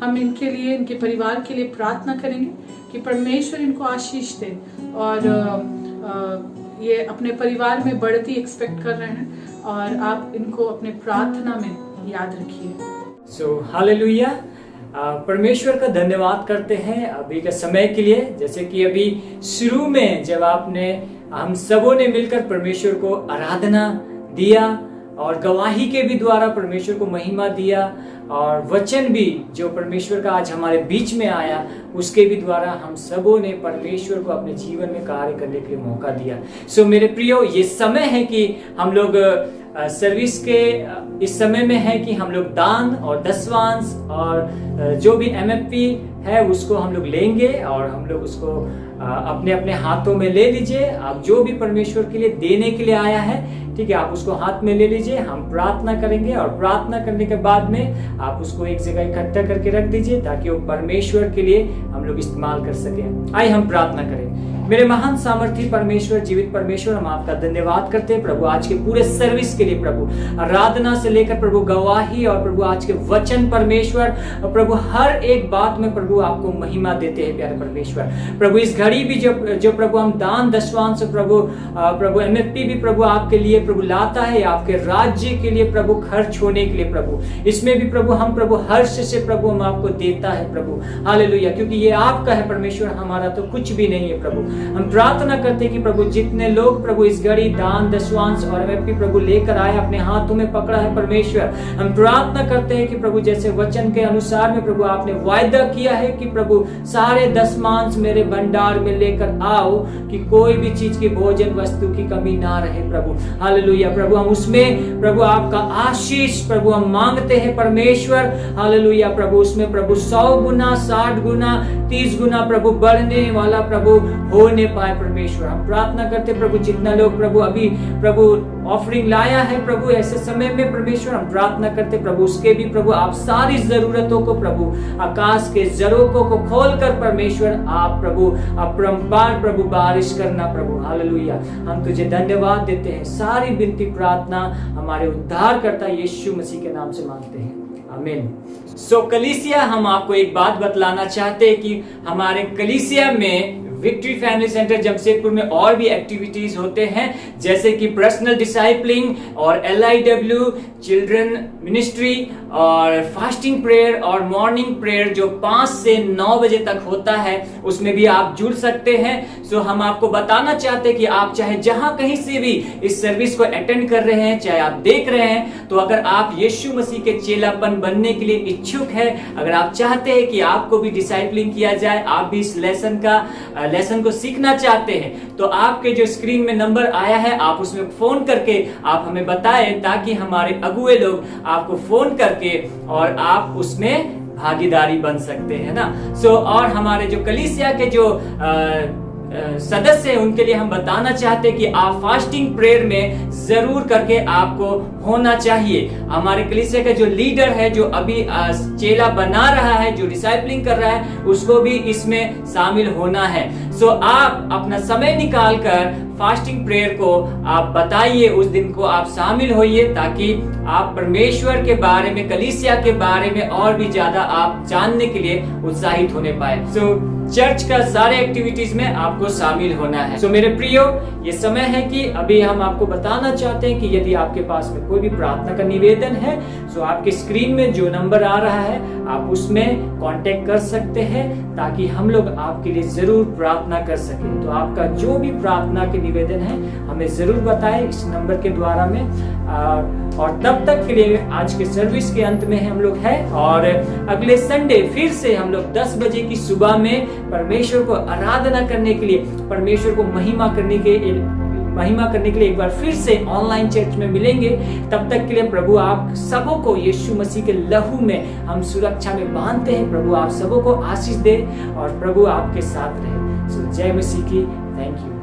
हम इनके लिए, इनके परिवार के लिए प्रार्थना करेंगे कि परमेश्वर इनको आशीष दे और ये अपने परिवार में बढ़ती एक्सपेक्ट कर रहे हैं और आप इनको अपने प्रार्थना में याद रखिए। सो हालेलुया। परमेश्वर का धन्यवाद करते हैं अभी के समय के लिए। जैसे कि अभी शुरू में जब हम सबों ने मिलकर परमेश्वर को आराधना दिया और गवाही के भी द्वारा परमेश्वर को महिमा दिया और वचन भी जो परमेश्वर का आज हमारे बीच में आया उसके भी द्वारा हम सबों ने परमेश्वर को अपने जीवन में कार्य करने के लिए मौका दिया। सो मेरे प्रियो, ये समय है कि हम लोग सर्विस के इस समय में है कि हम लोग दान और दसवांश और जो भी MFP है उसको हम लोग लेंगे और हम लोग उसको अपने अपने हाथों में ले लीजिए। आप जो भी परमेश्वर के लिए देने के लिए आया है, ठीक है, आप उसको हाथ में ले लीजिए। हम प्रार्थना करेंगे और प्रार्थना करने के बाद में आप उसको एक जगह इकट्ठा करके रख दीजिए ताकि वो परमेश्वर के लिए हम लोग इस्तेमाल कर सकें। आइए हम प्रार्थना करें। मेरे महान सामर्थी परमेश्वर, जीवित परमेश्वर, हम आपका धन्यवाद करते हैं प्रभु आज के पूरे सर्विस के लिए प्रभु, आराधना से लेकर प्रभु गवाही और प्रभु आज के वचन परमेश्वर, प्रभु हर एक बात में प्रभु आपको महिमा देते हैं प्यारे परमेश्वर। प्रभु इस घड़ी भी जो प्रभु हम दान दशवांश प्रभु MFP भी प्रभु आपके लिए प्रभु लाता है, आपके राज्य के लिए प्रभु खर्च होने के लिए प्रभु, इसमें भी प्रभु हम प्रभु हर्ष से प्रभु हम आपको देता है प्रभु। हालेलुया। क्योंकि ये आपका है परमेश्वर, हमारा तो कुछ भी नहीं है प्रभु। हम प्रार्थना करते हैं कि प्रभु जितने लोग प्रभु इस घड़ी दान दशवांश और MFP प्रभु लेकर आए, अपने हाथों में पकड़ा है परमेश्वर, हम प्रार्थना करते हैं कि प्रभु जैसे वचन के अनुसार में प्रभु आपने वायदा किया है कि प्रभु सारे दशमांश मेरे भंडार में लेकर आओ कि कोई भी चीज की भोजन वस्तु की कमी ना रहे प्रभु। हालेलुया प्रभु, हम उसमें प्रभु आपका आशीष प्रभु हम मांगते हैं परमेश्वर। हालेलुया प्रभु, उसमें प्रभु 100 गुना 60 गुना 30 गुना प्रभु बढ़ने वाला प्रभु होने पाए परमेश्वर। हम प्रार्थना करते प्रभु जितना लोग प्रभु अभी प्रभु ऑफरिंग लाया है प्रभु ऐसे समय में परमेश्वर, हम प्रार्थना करते प्रभु उसके भी प्रभु आप सारी जरूरतों को प्रभु आकाश के झरोकों को खोल कर परमेश्वर आप प्रभु अपरंपार प्रभु बारिश करना प्रभु। हालेलुया, हम तुझे धन्यवाद देते हैं। सारी विनती प्रार्थना हमारे उद्धारकर्ता यीशु मसीह के नाम से मांगते हैं, आमीन। सो कलीसिया, हम आपको एक बात बतलाना चाहते हैं कि हमारे कलीसिया में विक्ट्री फैमिली सेंटर जमशेदपुर में और भी एक्टिविटीज होते हैं, जैसे कि पर्सनल डिसाइपलिंग और LIW चिल्ड्रन मिनिस्ट्री और फास्टिंग प्रेयर और मॉर्निंग प्रेयर जो 5 से 9 बजे तक होता है, उसमें भी आप जुड़ सकते हैं। सो हम आपको बताना चाहते हैं कि आप चाहे जहां कहीं से भी इस सर्विस को अटेंड कर रहे हैं, चाहे आप देख रहे हैं, तो अगर आप यीशु मसीह के चेलापन बनने के लिए इच्छुक है, अगर आप चाहते हैं कि आपको भी डिसाइपलिंग किया जाए, आप भी इस लेसन को सीखना चाहते हैं, तो आपके जो स्क्रीन में नंबर आया है आप उसमें फोन करके आप हमें बताएं, ताकि हमारे अगुए लोग आपको फोन करके और आप उसमें भागीदारी बन सकते हैं ना। सो और हमारे जो कलीसिया के जो सदस्य हैं उनके लिए हम बताना चाहते हैं कि आप फास्टिंग प्रेयर में जरूर करके आपको होना चाहिए। हमारे कलीसिया का जो लीडर है, जो अभी चेला बना रहा है, जो डिसाइपलिंग कर रहा है, उसको भी इसमें शामिल होना है। सो आप अपना समय निकाल कर फास्टिंग प्रेयर को आप बताइए, उस दिन को आप शामिल होइए, ताकि आप परमेश्वर के बारे में, कलीसिया के बारे में और भी ज्यादा आप जानने के लिए उत्साहित होने पाए। सो चर्च का सारे एक्टिविटीज में आपको शामिल होना है। सो मेरे प्रियो, ये समय है कि अभी हम आपको बताना चाहते हैं कि यदि आपके पास में कोई भी प्रार्थना का निवेदन है, सो आपके स्क्रीन में जो नंबर आ रहा है आप उसमें कांटेक्ट कर सकते हैं, ताकि हम लोग आपके लिए जरूर प्रार्थना कर सकें। तो आपका जो भी प्रार्थना के निवेदन है हमें जरूर बताएं इस नंबर के द्वारा में। और तब तक के लिए आज के सर्विस के अंत में हम लोग हैं, और अगले संडे फिर से हम लोग 10 बजे की सुबह में परमेश्वर को आराधना करने के लिए, परमेश्वर को महिमा करने के लिए एक बार फिर से ऑनलाइन चर्च में मिलेंगे। तब तक के लिए प्रभु आप सबों को यीशु मसीह के लहू में हम सुरक्षा में बांधते हैं। प्रभु आप सबों को आशीष दे और प्रभु आपके साथ रहे। सो जय मसीह की। Thank you.